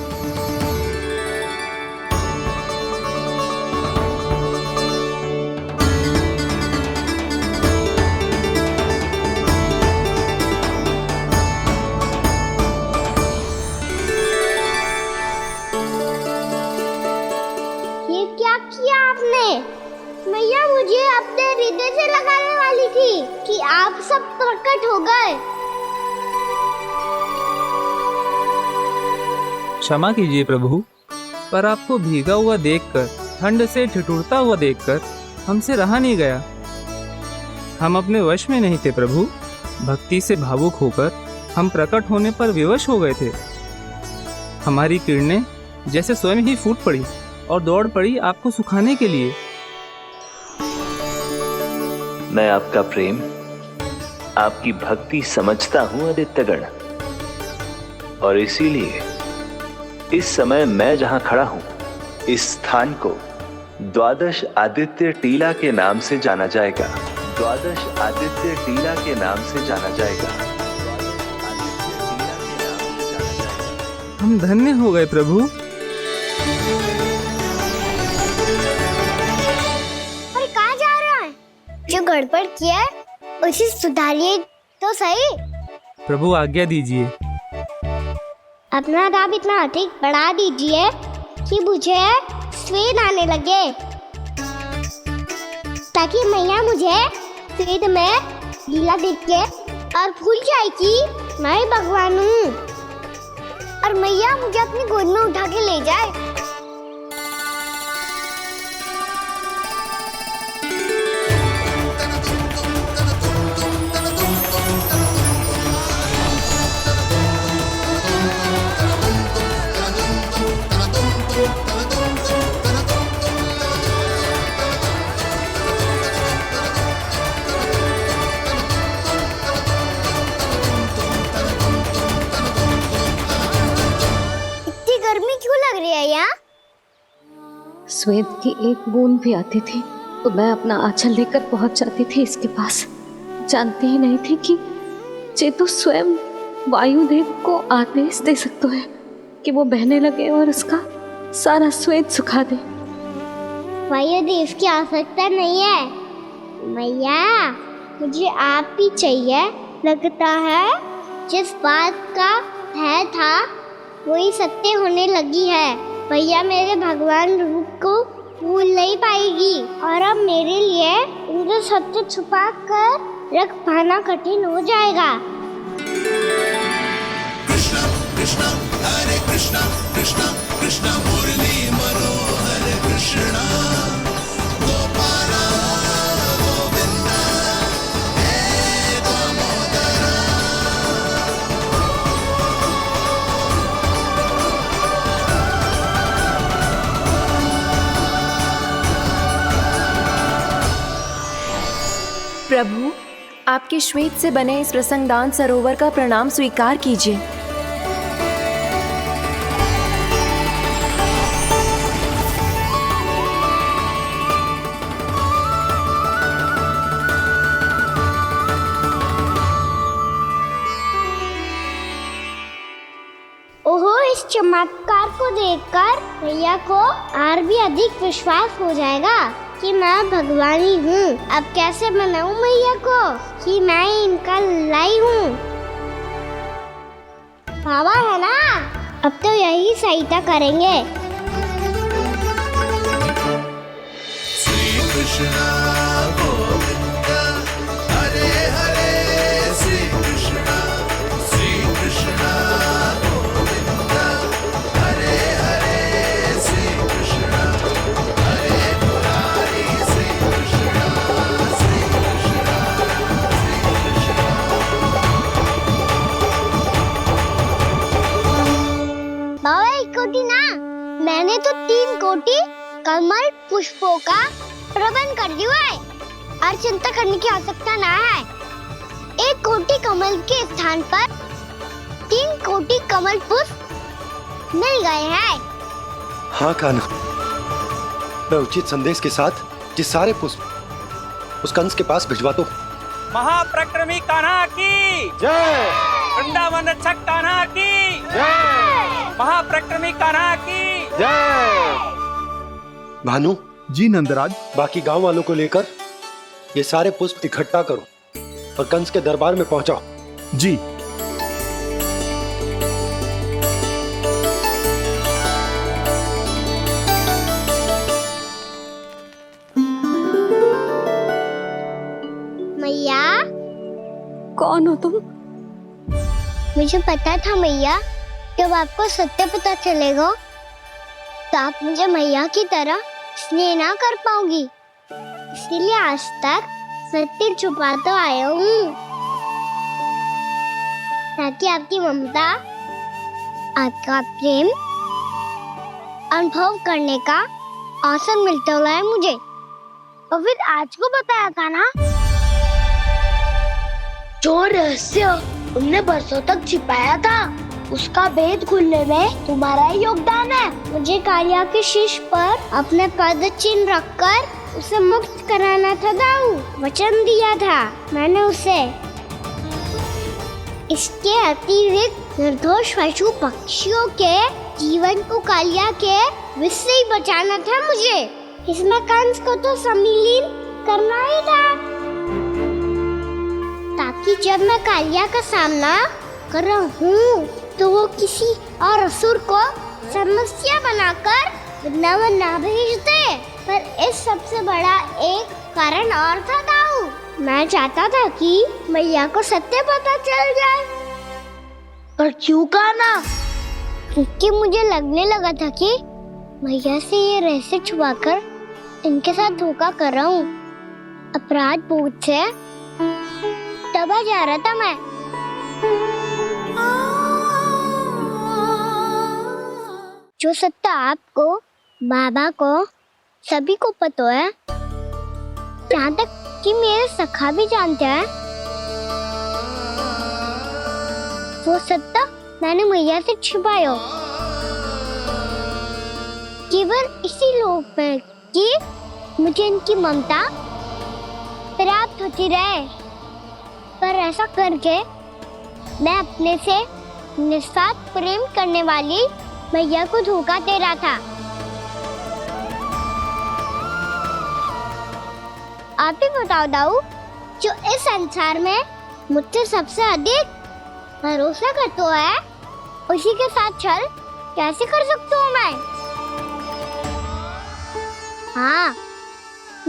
मैया मुझे अपने हृदय से लगाने वाली थी कि आप सब प्रकट हो गए। क्षमा कीजिए प्रभु, पर आपको भीगा हुआ देखकर, ठंड से ठिठुरता हुआ देखकर हमसे रहा नहीं गया। हम अपने वश में नहीं थे प्रभु। भक्ति से भावुक होकर हम प्रकट होने पर विवश हो गए थे। हमारी किरणें जैसे स्वयं ही फूट पड़ी और दौड़ पड़ी आपको सुखाने के लिए। मैं आपका प्रेम, आपकी भक्ति समझता हूं आदित्यगण, और इसीलिए इस समय मैं जहां खड़ा हूं, इस स्थान को द्वादश आदित्य टीला के नाम से जाना जाएगा। द्वादश आदित्य टीला के नाम से जाना जाएगा। हम धन्य हो गए प्रभु। और कहाँ जा रहा है? जो गड़बड़ किया है उसे सुधारिए तो सही। प्रभु आज्ञा दीजिए। अपना दाब इतना अधिक बढ़ा दीजिए कि मुझे स्वेद आने लगे, ताकि मैया मुझे स्वेद में लीला देख के और भूल जाए कि मैं भगवान हूँ, और मैया मुझे अपनी गोद में उठा के ले जाए। श्वेत की एक बूंद भी आती थी तो मैं अपना आंचल लेकर पहुंच जाती थी इसके पास। जानती ही नहीं थी कि चेतु स्वयं वायुदेव को आदेश दे सकता है कि वो बहने लगे और उसका सारा श्वेत सुखा दे। वायुदेव की आवश्यकता नहीं है मैया, मुझे आप ही चाहिए। लगता है जिस बात का है था वही सत्य होने लगी है। भैया मेरे भगवान रूप को भूल नहीं पाएगी और अब मेरे लिए उनके सत्य छुपा कर रख पाना कठिन हो जाएगा। कृष्णा कृष्णा हरे कृष्णा कृष्णा कृष्णा मुरली मनोहर कृष्णा गोपाला गोविंदा हे दामोदरा। प्रभु, आपके श्वेत से बने इस प्रसंगदान सरोवर का प्रणाम स्वीकार कीजिए। ओहो, इस चमत्कार को देखकर भैया को और भी अधिक विश्वास हो जाएगा कि मैं भगवानी हूँ। अब कैसे मनाऊं मैया को कि मैं इनका लाई हूँ। बाबा है ना, अब तो यही सहायता करेंगे। श्री कृष्णा गोविंदा हरे हरे श्री कृष्णा गोविंदा हरे हरे श्री कृष्णा हरे मुरारी श्री कृष्णा बाबा एक कोटी ना, मैंने तो 3 कोटी कमल पुष्पों का प्रबंध कर दिया है और चिंता करने की आवश्यकता ना है। 1 कोटी कमल के स्थान पर 3 कोटी कमल पुष्प मिल गए हैं। हाँ कान्हा, मैं उचित संदेश के साथ ये सारे पुष्प उस कंस के पास भिजवा दो। महाप्रक्रमी कान्हा की जय। वृंदावन रक्षक कान्हा की जय। महाप्रक्रमी कान्हा की जय। भानु जी नंदराज, बाकी गांव वालों को लेकर ये सारे पुष्प इकट्ठा करो और कंस के दरबार में पहुंचाओ। जी। मैया, कौन हो तुम? मुझे पता था मैया, जब आपको सत्य पता चलेगा तो आप मुझे मैया की तरह स्नेह ना कर पाओगी। इसीलिए आज तक सत्य छुपाता आया हूँ ताकि आपकी ममता, आपका प्रेम अनुभव करने का अवसर मिलता हुआ है मुझे। और फिर आज को बताया था ना, जो रहस्य तुमने बरसों तक छिपाया था उसका भेद खुलने में तुम्हारा ही योगदान है। मुझे कालिया के शीश पर अपने पद चिन्ह रखकर उसे मुक्त कराना था दाऊ, वचन दिया था मैंने उसे। इसके अतिरिक्त निर्दोष पशु पक्षियों के जीवन को कालिया के विष से ही बचाना था मुझे। इसमें कंस को तो सम्मिलित करना ही था ताकि जब मैं कालिया का सामना कर रहा हूँ तो वो किसी और असुर को समस्या बनाकर वृंदावन ना भेज दे। पर इस सबसे बड़ा एक कारण और था दाऊ, मैं चाहता था कि मैया को सत्य पता चल जाए। पर क्यों कहा ना? क्योंकि मुझे लगने लगा था कि मैया से ये रहस्य छुपाकर इनके साथ धोखा कर रहा हूँ। अपराध बोध से दबा जा रहा था मैं। जो सत्य आपको, बाबा को, सभी को पता है, यहाँ तक कि मेरे सखा भी जानते हैं, वो सत्य मैंने मैया से छिपाया। केवल इसी लोक में कि मुझे इनकी ममता प्राप्त होती रहे, पर ऐसा करके मैं अपने से निस्वार्थ प्रेम करने वाली मैया को धोखा दे रहा था। आप ही बताओ दाऊ, जो इस संसार में मुझसे सबसे अधिक भरोसा करता है, उसी के साथ छल कैसे कर सकता हूँ मैं? हाँ,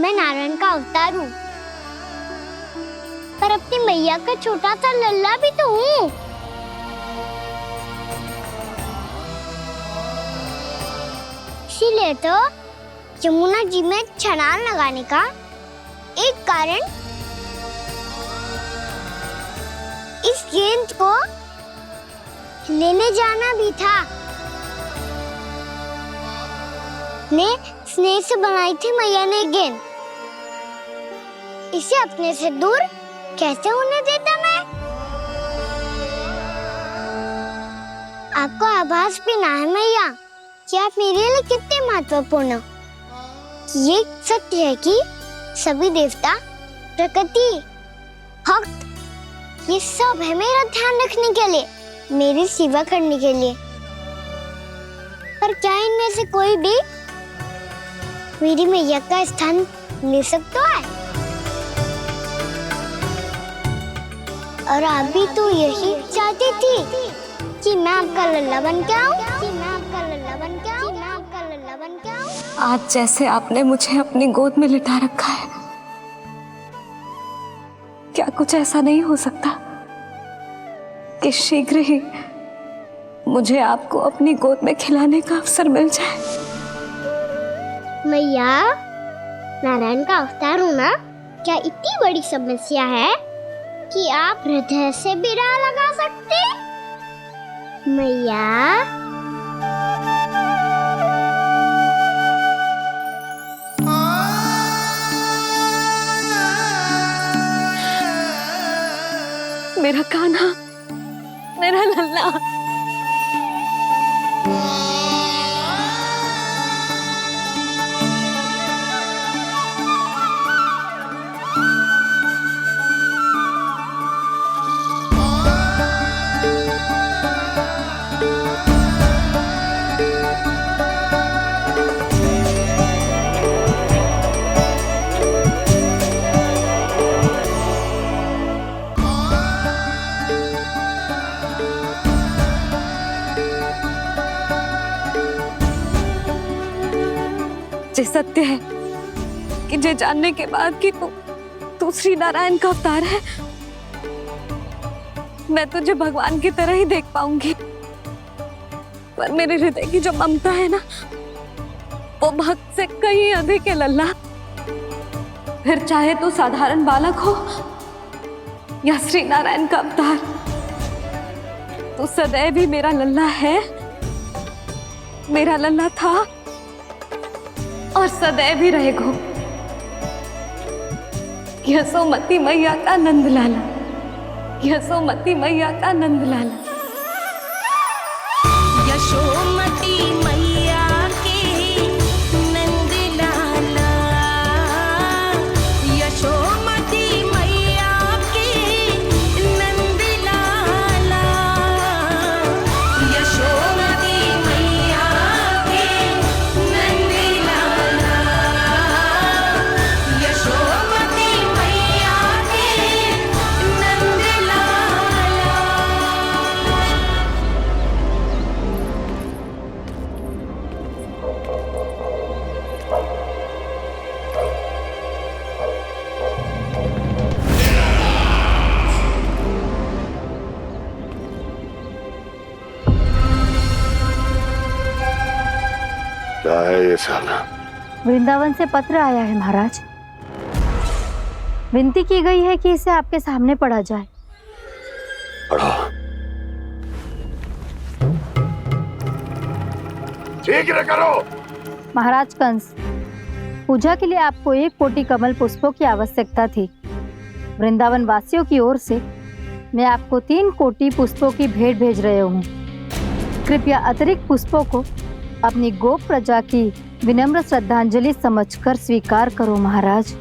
मैं नारायण का अवतार हूँ, पर अपनी मैया का छोटा सा लल्ला भी तो हूँ। इसीलिए तो यमुना जी में छलांग लगाने का एक कारण इस गेंद को लेने जाना भी था। ने स्नेह से बनाई थी मैया ने गेंद, इसे अपने से दूर कैसे होने देता मैं? आपको आभास भी ना है मैया कि आप मेरे लिए कितने महत्वपूर्ण हो। ये सत्य है कि सभी देवता, प्रकृति, भक्त, ये सब है मेरा ध्यान रखने के लिए, मेरी सेवा करने के लिए। पर क्या इनमें से कोई भी मेरी मैया का स्थान ले सकता है? और आप भी तो यही चाहती थी कि मैं आपका लल्ला बन के आऊं, कि मैं आपका लल्ला बन के आऊं, कि मैं आपका लल्ला बन के आऊं। आज जैसे आपने मुझे अपनी गोद में लिटा रखा है, क्या कुछ ऐसा नहीं हो सकता कि शीघ्र ही मुझे आपको अपनी गोद में खिलाने का अवसर मिल जाए? मैया, नारायण का अवतार होना क्या इतनी बड़ी समस्या है कि आप हृदय से भी राह लगा सकते? मैया, मेरा कान्हा, मेरा लल्ला। ये सत्य है कि ये जानने के बाद कि तू श्री नारायण का अवतार है, मैं तुझे भगवान की तरह ही देख पाऊंगी। पर मेरे हृदय की जो ममता है ना, वो भक्त से कहीं अधिक है लल्ला। फिर चाहे तू साधारण बालक हो या श्री नारायण का अवतार, तू सदैव ही मेरा लल्ला है, मेरा लल्ला था और सदैव ही रहेगा। यशोमती मैया का नंद लाला, यशोमती मैया का नंद लाला। यशोमती मैया के नंद लाला, यशोमती मैया के नंद लाला, यशोमती मैया के नंद लाला, यशोमती मैया के नंद लाला। क्या है ये साला? वृंदावन से पत्र आया है महाराज। विनती की गई है कि इसे आपके सामने पढ़ा जाए। पढ़ो। शीघ्र करो। महाराज कंस, पूजा के लिए आपको 1 कोटि कमल पुष्पों की आवश्यकता थी। वृंदावन वासियों की ओर से मैं आपको 3 कोटि पुष्पों की भेंट भेज रहे हूँ। कृपया अतिरिक्त पुष्पों को अपनी गोप प्रजा की विनम्र श्रद्धांजलि समझकर स्वीकार करो महाराज।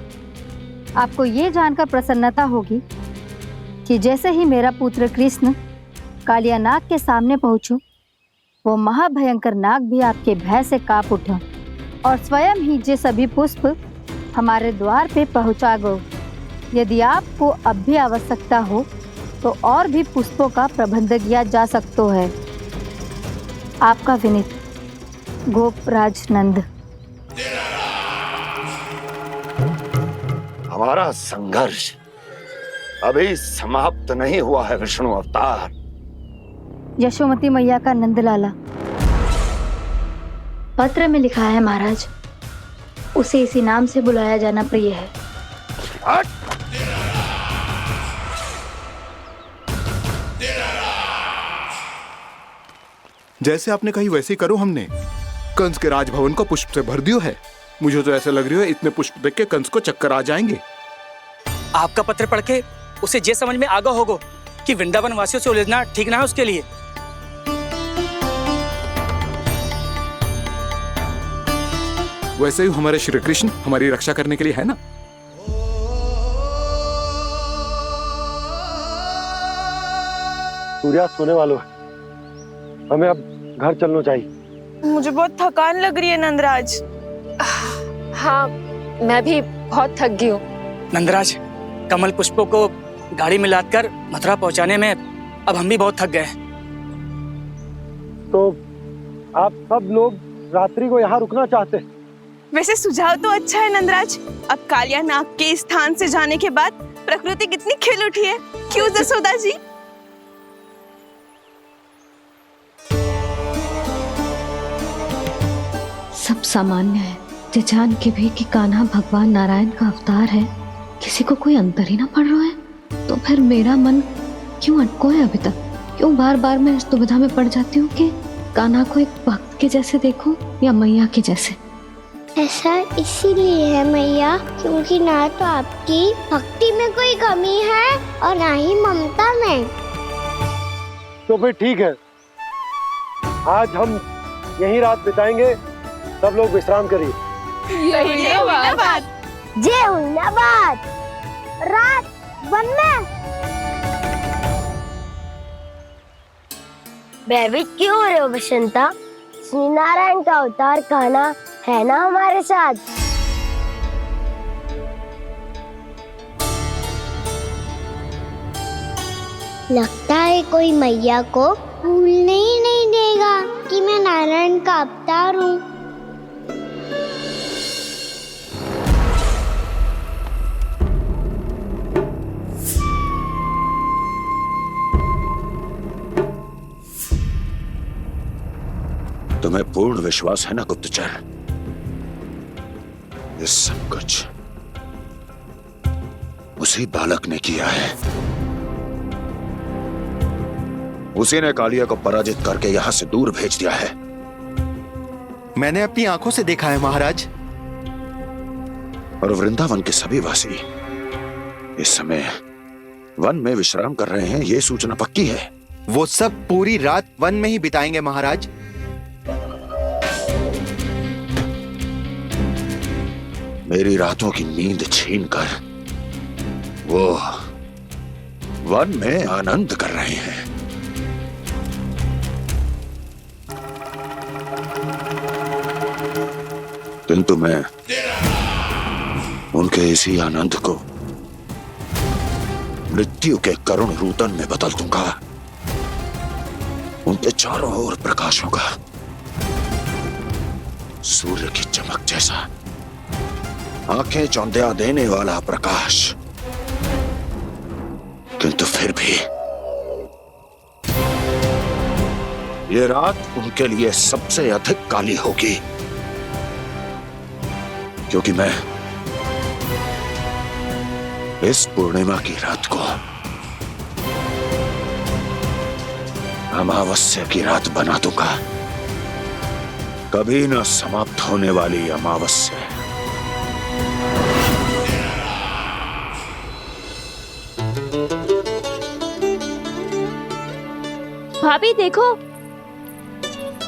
आपको ये जानकर प्रसन्नता होगी कि जैसे ही मेरा पुत्र कृष्ण कालिया नाग के सामने पहुंचो, वो महाभयंकर नाग भी आपके भय से कांप उठा और स्वयं ही जे सभी पुष्प हमारे द्वार पे पहुंचा गो। यदि आपको अब भी आवश्यकता हो तो और भी पुष्पों का प्रबंध किया जा सकता है। आपका विनीत गोपराज नंद। हमारा संघर्ष अभी समाप्त नहीं हुआ है विष्णु अवतार। यशोमती मैया का नंदलाला। पत्र में लिखा है महाराज, उसे इसी नाम से बुलाया जाना प्रिय है। जैसे आपने कही वैसे ही करो। हमने कंस के राजभवन को पुष्प से भर दियो है। मुझे तो ऐसे लग रही है इतने पुष्प देख के कंस को चक्कर आ जाएंगे। आपका पत्र पढ़ के उसे ये समझ में आगा होगा कि वृंदावन वासियों से उलझना ठीक ना है उसके लिए। वैसे ही हमारे श्री कृष्ण हमारी रक्षा करने के लिए है ना। सूर्यास्त होने वालों है, हमें अब घर चलना चाहिए। मुझे बहुत थकान लग रही है नंदराज। हाँ, मैं भी बहुत थक गई हूँ। नंदराज, कमल पुष्पों को गाड़ी में लादकर मथुरा पहुंचाने में अब हम भी बहुत थक गए। तो आप सब लोग रात्रि को यहाँ रुकना चाहते हैं? वैसे सुझाव तो अच्छा है नंदराज। अब कालिया नाग के स्थान से जाने के बाद प्रकृति कितनी खिल उठी है, क्यों जसोदा जी? सब सामान्य है, ये जान के भी कि कान्हा भगवान नारायण का अवतार है, किसी को कोई अंतर ही ना पड़ रहा है। तो फिर मेरा मन क्यों अटको है अभी तक? क्यों बार बार मैं इस दुविधा में पड़ जाती हूँ कि कान्हा को एक भक्त के जैसे देखूं या मैया के जैसे? ऐसा इसीलिए है मैया क्योंकि ना तो आपकी भक्ति में कोई कमी है और ना ही ममता में। तो फिर ठीक है, आज हम यहीं रात बिताएंगे। सब लोग विश्राम करिए। जय हुइलाबाद। जय हुइलाबाद। रात वन में भयभीत क्यों हो रहे हो बसंता? श्री नारायण का अवतार कान्हा है ना हमारे साथ। लगता है कोई मैया को भूलने ही नहीं देगा कि मैं नारायण का अवतार हूँ। तुम्हें पूर्ण विश्वास है ना गुप्तचर? ये सब कुछ उसी बालक ने किया है। उसी ने कालिया को पराजित करके यहां से दूर भेज दिया है। मैंने अपनी आंखों से देखा है महाराज। और वृंदावन के सभी वासी इस समय वन में विश्राम कर रहे हैं, ये सूचना पक्की है। वो सब पूरी रात वन में ही बिताएंगे महाराज। मेरी रातों की नींद छीनकर वो वन में आनंद कर रहे हैं। किंतु मैं उनके इसी आनंद को मृत्यु के करुण रूतन में बदल दूंगा। उनके चारों ओर प्रकाश होगा, सूर्य की चमक जैसा, आंखें चौंधिया देने वाला प्रकाश। किंतु फिर भी ये रात उनके लिए सबसे अधिक काली होगी, क्योंकि मैं इस पूर्णिमा की रात को अमावस्या की रात बना दूंगा। कभी न समाप्त होने वाली अमावस्या। भाभी देखो,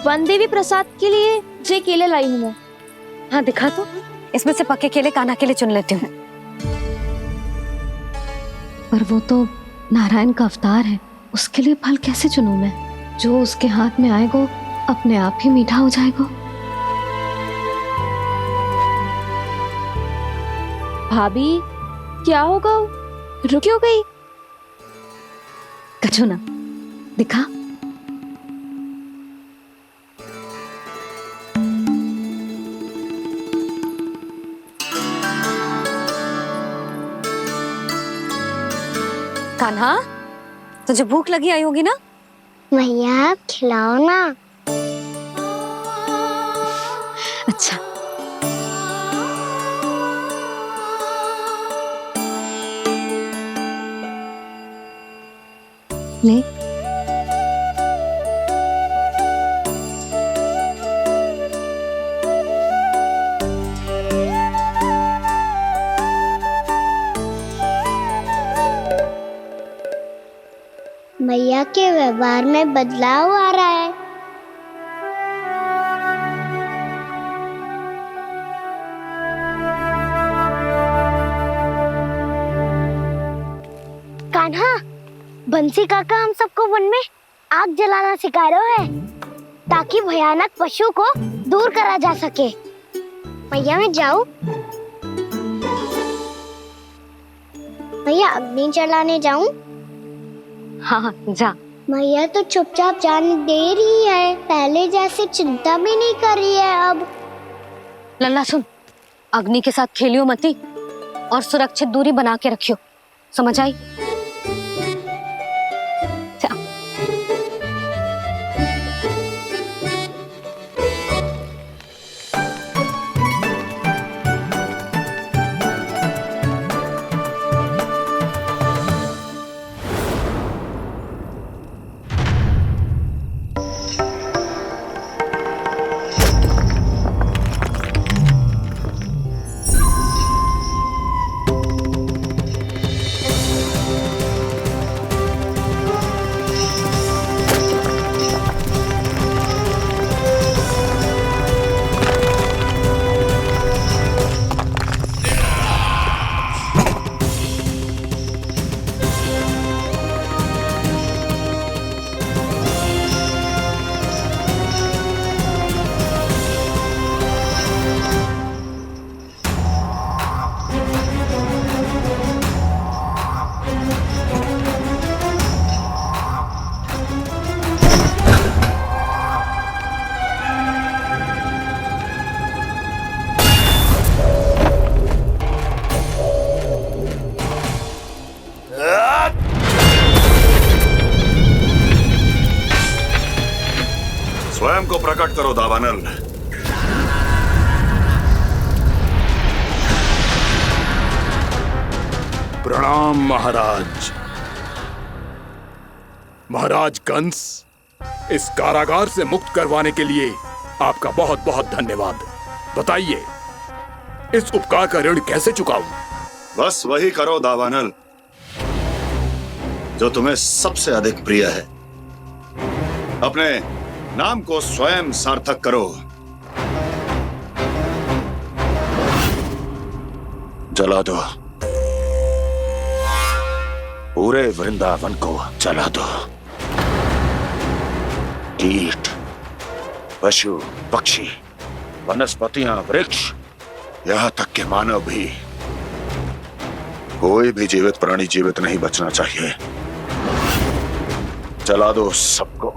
वन देवी प्रसाद के लिए जे केले लाई हूँ मैं। हाँ दिखा तो, इसमें से पके केले कान्हा के लिए चुन लेती हूँ। पर वो तो नारायण का अवतार है, उसके लिए फल कैसे चुनूं मैं? जो उसके हाथ में आएगा अपने आप ही मीठा हो जाएगा। भाभी क्या होगा, रुक क्यों गई? कछु ना, दिखा। कान्हा, तुझे भूख लगी आई होगी ना? भैया आप खिलाओ ना। अच्छा। ले। भैया के व्यवहार में बदलाव आ रहा है। कान्हा, बंसी काका हम सबको वन में आग जलाना सिखा रहे हैं ताकि भयानक पशु को दूर करा जा सके। भैया मैं जाऊं? भैया अग्नि जलाने जाऊं? हाँ जा। भैया तो चुपचाप जाने दे रही है, पहले जैसे चिंता भी नहीं कर रही है अब। लल्ला सुन, अग्नि के साथ खेलियो मती और सुरक्षित दूरी बना के रखियो, समझ आई? स्वयं को प्रकट करो दावानल। प्रणाम महाराज। महाराज कंस, इस कारागार से मुक्त करवाने के लिए आपका बहुत बहुत धन्यवाद। बताइए, इस उपकार का ऋण कैसे चुकाऊं? बस वही करो दावानल जो तुम्हें सबसे अधिक प्रिय है। अपने नाम को स्वयं सार्थक करो। जला दो, पूरे वृंदावन को जला दो। कीट, पशु, पक्षी, वनस्पतियां, वृक्ष, यहां तक के मानव भी, कोई भी जीवित प्राणी जीवित नहीं बचना चाहिए। जला दो सबको,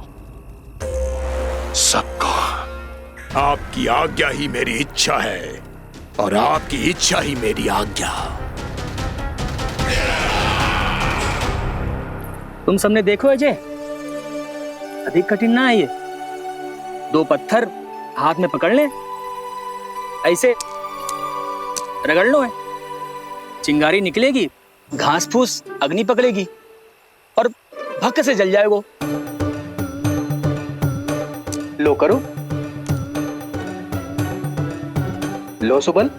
सबको। आपकी आज्ञा ही मेरी इच्छा है और आपकी इच्छा ही मेरी आज्ञा। तुम सबने देखो अजय, अधिक कठिन ना है ये। 2 पत्थर हाथ में पकड़ ले, ऐसे रगड़ लो है, चिंगारी निकलेगी, घास फूस अग्नि पकड़ेगी और भक्क से जल जाएगा। लो करो, लो सुबल।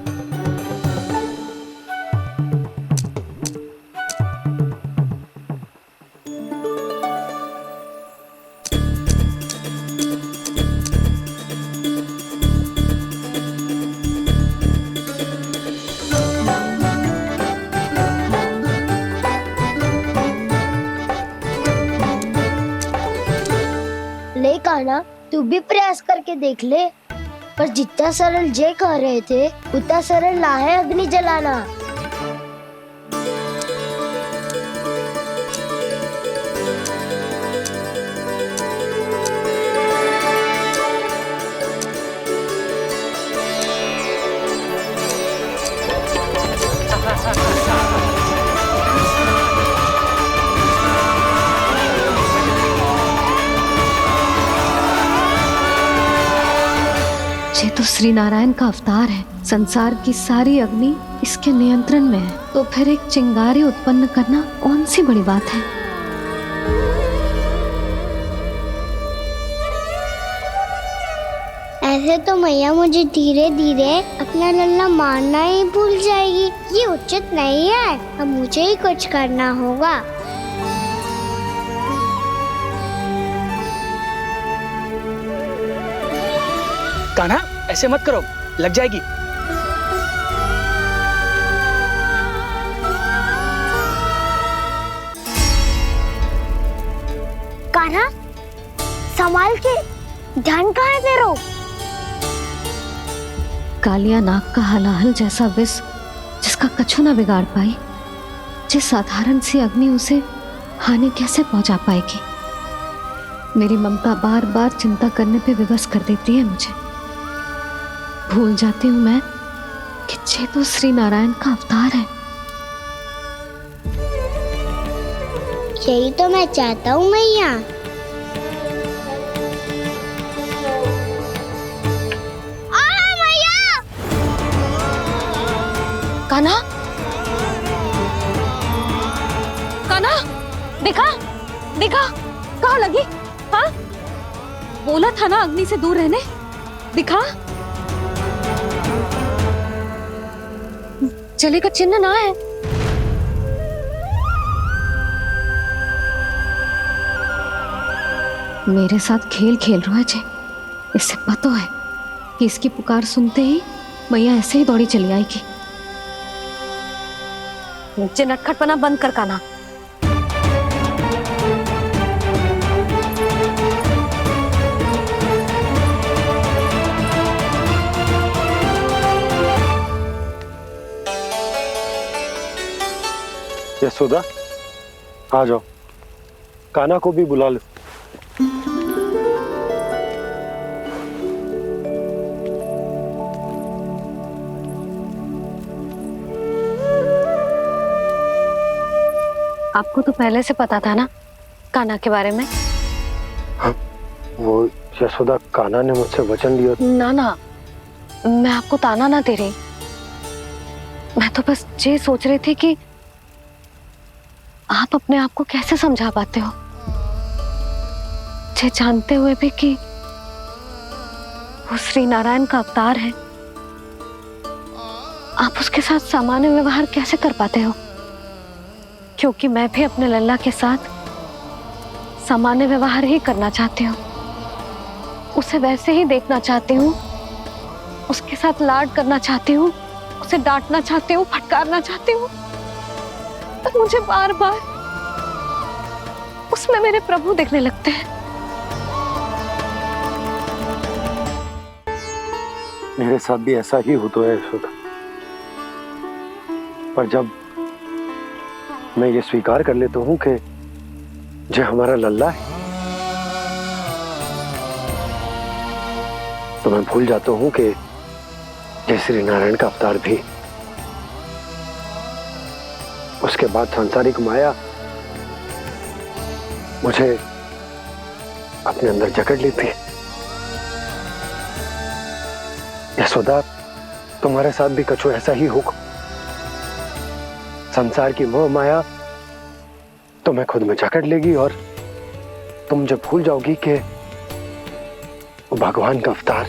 ले कान्हा, तू भी प्रयास करके देख ले। पर जितना सरल जे कह रहे थे उतना सरल ना है अग्नि जलाना। ये तो श्री नारायण का अवतार है। संसार की सारी अग्नि इसके नियंत्रण में है, तो फिर एक चिंगारी उत्पन्न करना कौन सी बड़ी बात है। ऐसे तो मैया मुझे धीरे धीरे अपना लल्ला मारना ही भूल जाएगी। ये उचित नहीं है। अब मुझे ही कुछ करना होगा। कान्हा, ऐसे मत करो, लग जाएगी। कान्हा, संभाल के, ध्यान कहाँ है तेरा? कालिया नाग का हलाहल जैसा विष जिसका कछु ना बिगाड़ पाई, जिस साधारण सी अग्नि उसे हानि कैसे पहुंचा पाएगी। मेरी ममता बार बार चिंता करने पे विवश कर देती है मुझे। भूल जाती हूँ मैं कि ये तो श्री नारायण का अवतार है। यही तो मैं चाहता हूँ मैया। कान्हा, कान्हा, देखा देखा, कहाँ लगी? हाँ, बोला था ना अग्नि से दूर रहने। दिखा, जले का चिन्ह ना है। मेरे साथ खेल खेल रहा है जे। इससे पता है कि इसकी पुकार सुनते ही मैया ऐसे ही दौड़ी चली आएगी। मुझे नटखटपना बंद कर कान्हा। यशोदा, आ जाओ, कान्हा को भी बुला लो। आपको तो पहले से पता था ना कान्हा के बारे में? हाँ, वो यशोदा, कान्हा ने मुझसे वचन लिया। ना ना, मैं आपको ताना ना दे रही। मैं तो बस ये सोच रही थी कि आप अपने आप को कैसे समझा पाते हो, ये जानते हुए भी कि वो श्री नारायण का अवतार है। आप उसके साथ सामान्य व्यवहार कैसे कर पाते हो? क्योंकि मैं भी अपने लल्ला के साथ सामान्य व्यवहार ही करना चाहती हूँ। उसे वैसे ही देखना चाहती हूँ, उसके साथ लाड करना चाहती हूँ, उसे डांटना चाहती हूँ, फटकारना चाहती हूँ। पर मुझे बार बार उसमें मेरे प्रभु दिखने लगते हैं। मेरे साथ भी ऐसा ही होता है यशोदा। पर जब मैं ये स्वीकार कर लेता हूँ कि जो हमारा लल्ला है, तो मैं भूल जाता हूँ कि जय श्री नारायण का अवतार भी। उसके बाद सांसारिक माया मुझे अपने अंदर जकड़ लेती है। यशोदा, तुम्हारे साथ भी कछु ऐसा ही होगा। संसार की मोह माया तुम्हें खुद में जकड़ लेगी और तुम जब भूल जाओगी कि वो भगवान का अवतार।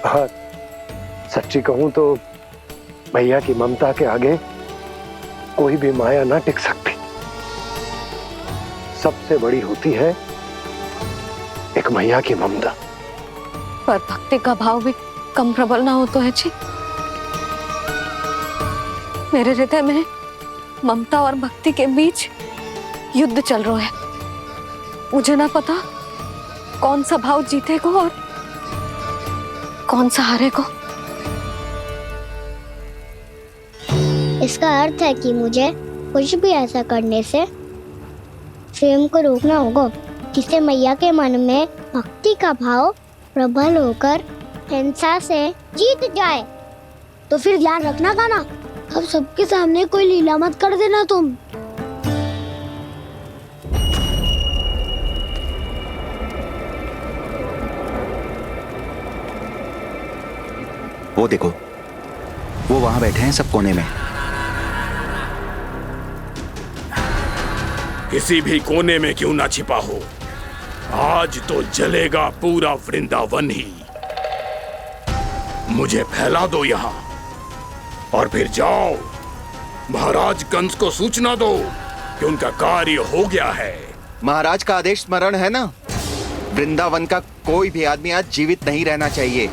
और सच्ची कहूं तो भैया की ममता के आगे कोई भी माया ना टिक सकती। सबसे बड़ी होती है एक मैया की ममता। पर भक्ति का भाव भी कम प्रबल ना हो तो है जी। मेरे हृदय में ममता और भक्ति के बीच युद्ध चल रहा है। मुझे ना पता कौन सा भाव जीतेगा और कौन सा हारेगा। इसका अर्थ है कि मुझे कुछ भी ऐसा करने से स्वयं को रोकना होगा जिससे मैया के मन में भक्ति का भाव प्रबल होकर हिंसा से जीत जाए। तो फिर ध्यान रखना गाना, अब सबके सामने कोई लीला मत कर देना तुम। वो देखो, वो वहां बैठे हैं सब कोने में। किसी भी कोने में क्यों ना छिपा हो, आज तो जलेगा पूरा वृंदावन ही। मुझे फैला दो यहाँ और फिर जाओ महाराज कंस को सूचना दो कि उनका कार्य हो गया है। महाराज का आदेश स्मरण है ना, वृंदावन का कोई भी आदमी आज जीवित नहीं रहना चाहिए।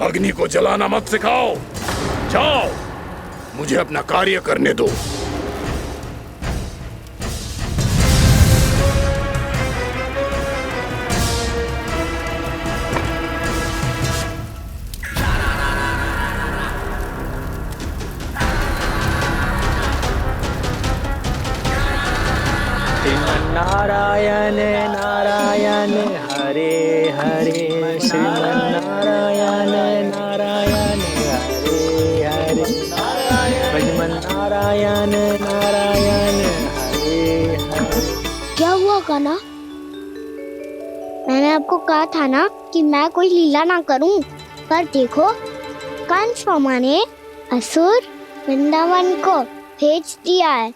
अग्नि को जलाना मत सिखाओ, जाओ मुझे अपना कार्य करने दो। नारायण नारायण हरे हरे, श्रीमन्नारायण नारायण हरे हरे, भजमन नारायण नारायण हरे हरे। क्या हुआ कान्हा? मैंने आपको कहा था ना कि मैं कोई लीला ना करूं, पर देखो कंस मामा ने असुर वृंदावन को भेज दिया है।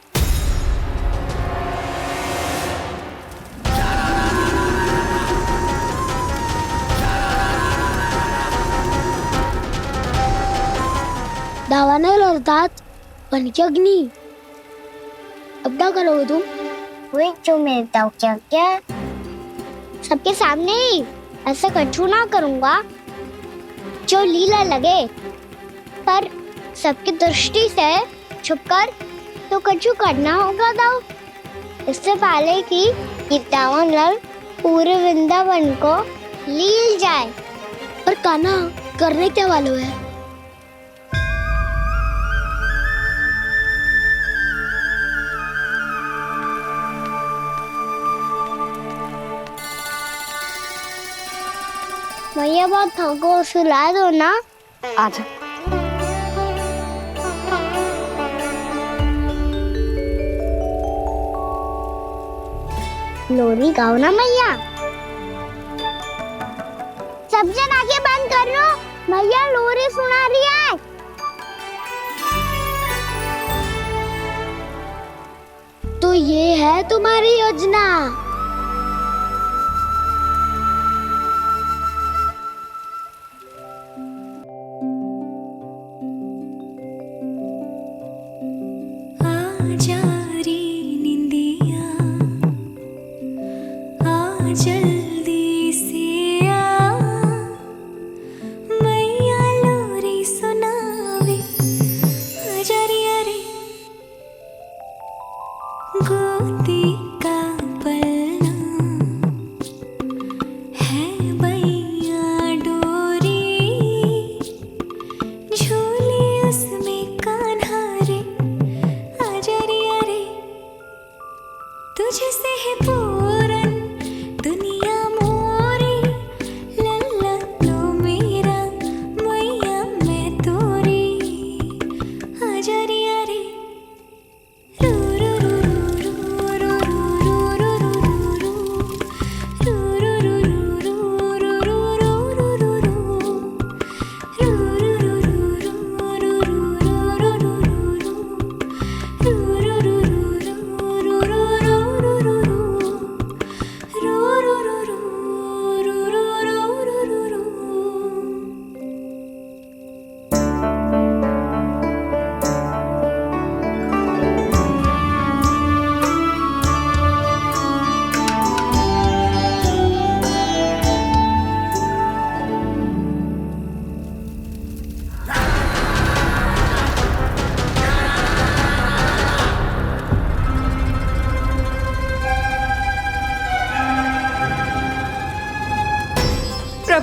दावानल और दांत बन के अग्नि। अब क्या करोगे तुम? वही जो मैं बताऊं क्या क्या? सबके सामने ही ऐसा कछु ना करूंगा जो लीला लगे, पर सबकी दृष्टि से छुपकर तो कछु करना होगा दाऊ। इससे पहले कि दावानल पूरे वृंदावन को लील जाए। पर कान्हा करने क्या वालों है? मैया बहुत थको, सुला दो ना। आजा। लोरी गाओ ना मैया। सब जन आंखें बंद कर लो, मैया लोरी सुना रही है। तो ये है तुम्हारी योजना। जल्दी से आ, मैया लोरी सुनावे। आजा रे अरे गोदी का पलना है मैया डोरी, झूले उसमें कान्हा रे। आजा रे अरे तुझसे है पूरन दुनिया मोरी, लल्ला लो मेरा मैया मैं तोरी। आजा रे अरे रू रू रू रू रू रू रू रू रू रू रू रू।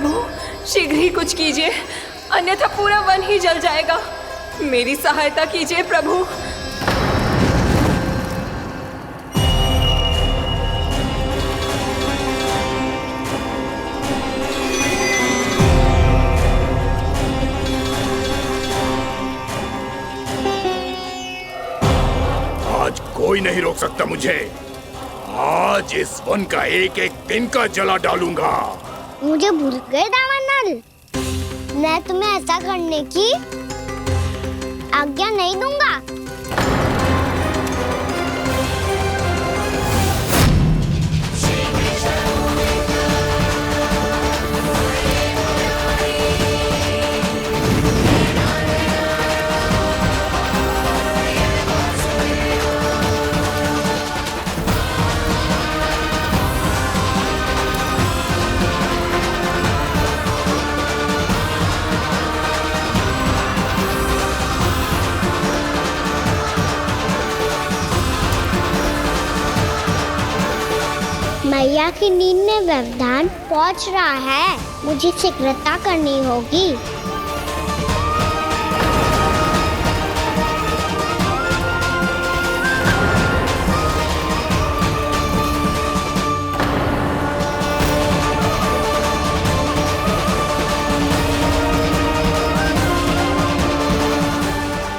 प्रभु शीघ्र ही कुछ कीजिए, अन्यथा पूरा वन ही जल जाएगा। मेरी सहायता कीजिए प्रभु। आज कोई नहीं रोक सकता मुझे। आज इस वन का एक एक दिन का जला डालूंगा। मुझे भूल गए दामनल, मैं तुम्हें ऐसा करने की आज्ञा नहीं दूंगा। मैया की नींद में व्यवधान पहुंच रहा है, मुझे शीघ्रता करनी होगी।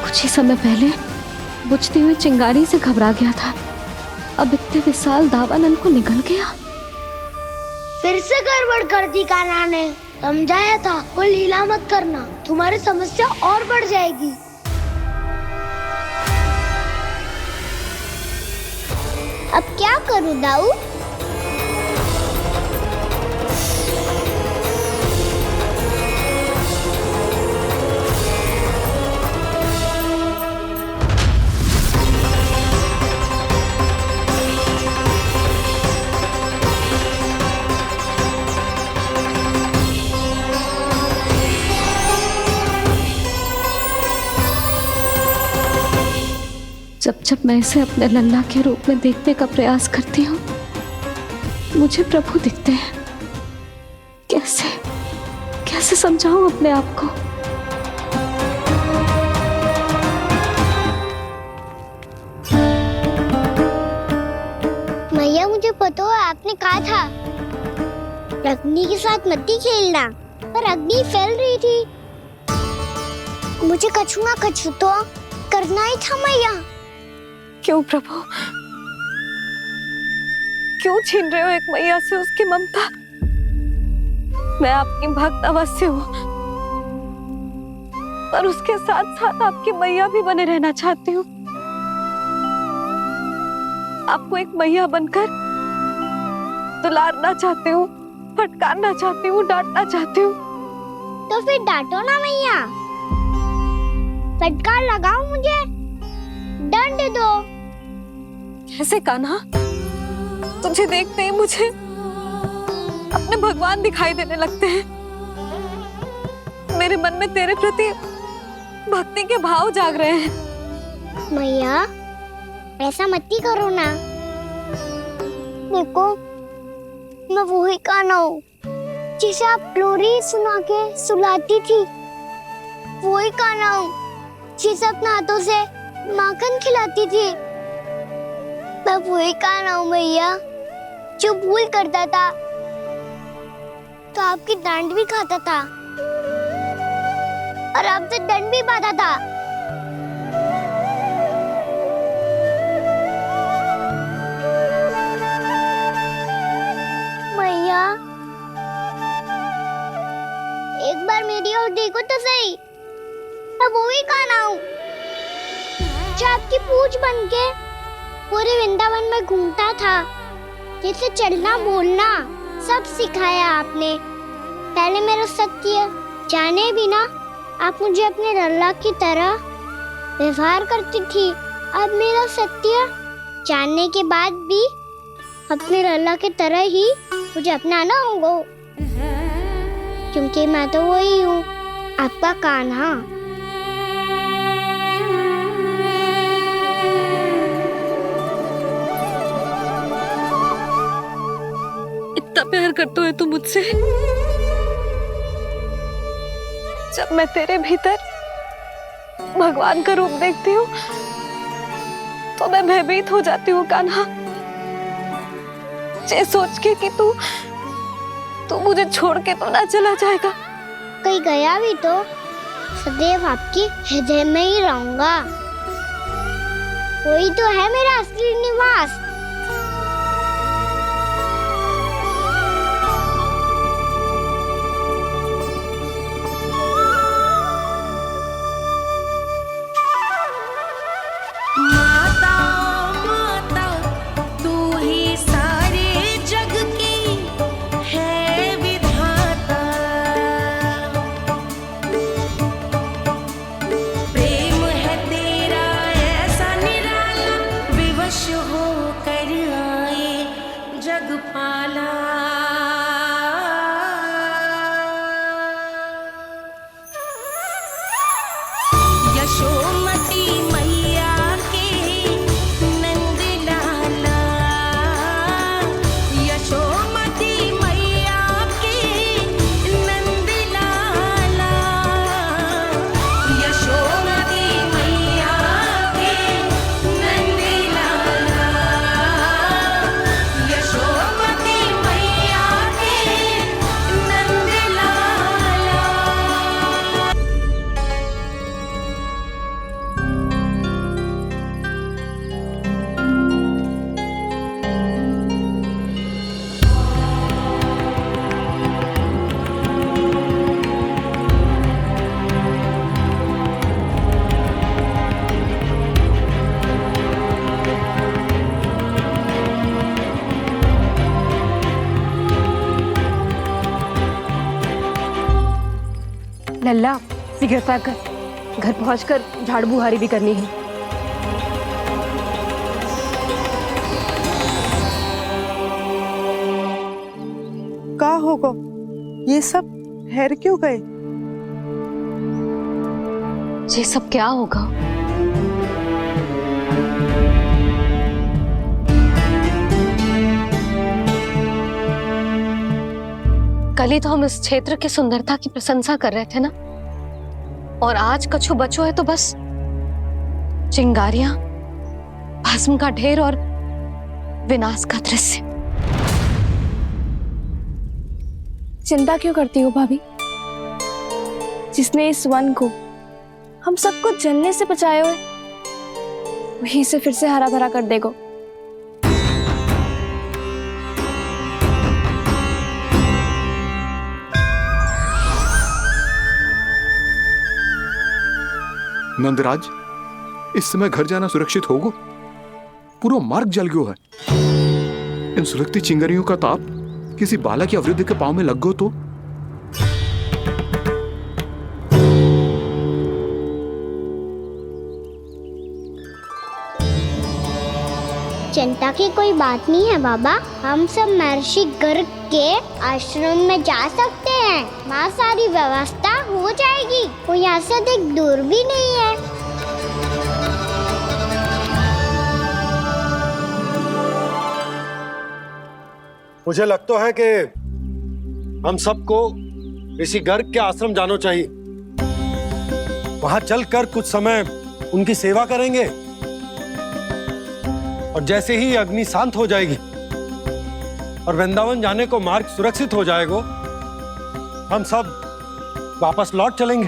कुछ ही समय पहले बुझती हुई चिंगारी से घबरा गया था, अब इतने विशाल दावानल को निगल गया। फिर से गड़बड़ कर दी कान्हा ने। समझाया था कोई लीला मत करना, तुम्हारी समस्या और बढ़ जाएगी। अब क्या करूं दाऊ? जब जब मैं इसे अपने लल्ला के रूप में देखने का प्रयास करती हूँ, मुझे प्रभु दिखते हैं। कैसे कैसे समझाऊं अपने आप को? मैया मुझे पता है आपने कहा था अग्नि के साथ मत ही खेलना, पर अग्नि फैल रही थी। मुझे कछु ना कछु तो करना ही था मैया। क्यों प्रभु, क्यों छीन रहे हो एक मैया से उसकी ममता? मैं आपकी भक्त अवश्य हूँ, पर उसके साथ साथ आपकी मैया भी बने रहना चाहती हूँ। आपको एक मैया बनकर दुलारना चाहती हूँ, फटकारना चाहती हूँ, डांटना चाहती हूँ। तो फिर डांटो ना मैया, फटकार लगाओ, मुझे दंड दो। कैसे कान्हा? तुझे देखते ही मुझे अपने भगवान दिखाई देने लगते हैं। मेरे मन में तेरे प्रति भक्ति के भाव जाग रहे हैं। मैया ऐसा मत ही करो ना। देखो मैं वही कान्हा हूँ जिसे आप लोरी सुना के सुलाती थी। वही कान्हा हूँ जिसे अपने हाथों से माखन खिलाती थी। मैं वही कान्हा हूँ मैया जो भूल करता था तो आपकी डांट भी खाता था और आपसे दंड भी पाता था। मैया एक बार मेरी ओर देखो तो सही, मैं वही कान्हा हूँ जो आपकी पूछ बनके पूरे वृंदावन में घूमता था। जैसे चलना बोलना सब सिखाया आपने। पहले मेरा सत्य जाने बिना आप मुझे अपने लल्ला की तरह व्यवहार करती थी। अब मेरा सत्य जानने के बाद भी अपने लल्ला की तरह ही मुझे अपनाना होगा, क्योंकि मैं तो वही हूँ, आपका कान्हा। इतना प्यार करते हो तुम मुझसे, जब मैं तेरे भीतर भगवान का रूप देखती हूँ तो मैं भयभीत हो जाती हूँ कान्हा, ये सोच के कि तू मुझे छोड़ के तो ना चला जाएगा। कहीं गया भी तो सदैव आपकी हृदय में ही रहूंगा। वही तो है मेरा असली निवास। लल्ला शीघ्र पैक कर, घर पहुंचकर झाड़ बुहारी भी करनी है। का होगा? ये सब ठहर क्यों गए? ये सब क्या होगा? कल ही तो हम इस क्षेत्र की सुंदरता की प्रशंसा कर रहे थे ना, और आज कछु बचो है तो बस चिंगारियां, भस्म का ढेर और विनाश का दृश्य। चिंता क्यों करती हो भाभी? जिसने इस वन को हम सबको जलने से बचाए हुए, वहीं से फिर से हरा भरा कर देगा। नंदराज, इस समय घर जाना सुरक्षित होगा? पूरा मार्ग जल गयो है। इन सुलगती चिंगारियों का ताप किसी बालक या वृद्ध के पांव में लग गयो तो? चिंता की कोई बात नहीं है बाबा, हम सब महर्षि गर्ग के आश्रम में जा सकते हैं। वहाँ सारी व्यवस्था हो जाएगी, वो यहाँ से अधिक दूर भी नहीं है। मुझे लगता है कि हम सबको ऋषि गर्ग के आश्रम जाना चाहिए। वहां चलकर कुछ समय उनकी सेवा करेंगे, और जैसे ही अग्नि शांत हो जाएगी और वृंदावन जाने को मार्ग सुरक्षित हो जाएगा, हम सब वापस लौट चलेंगे।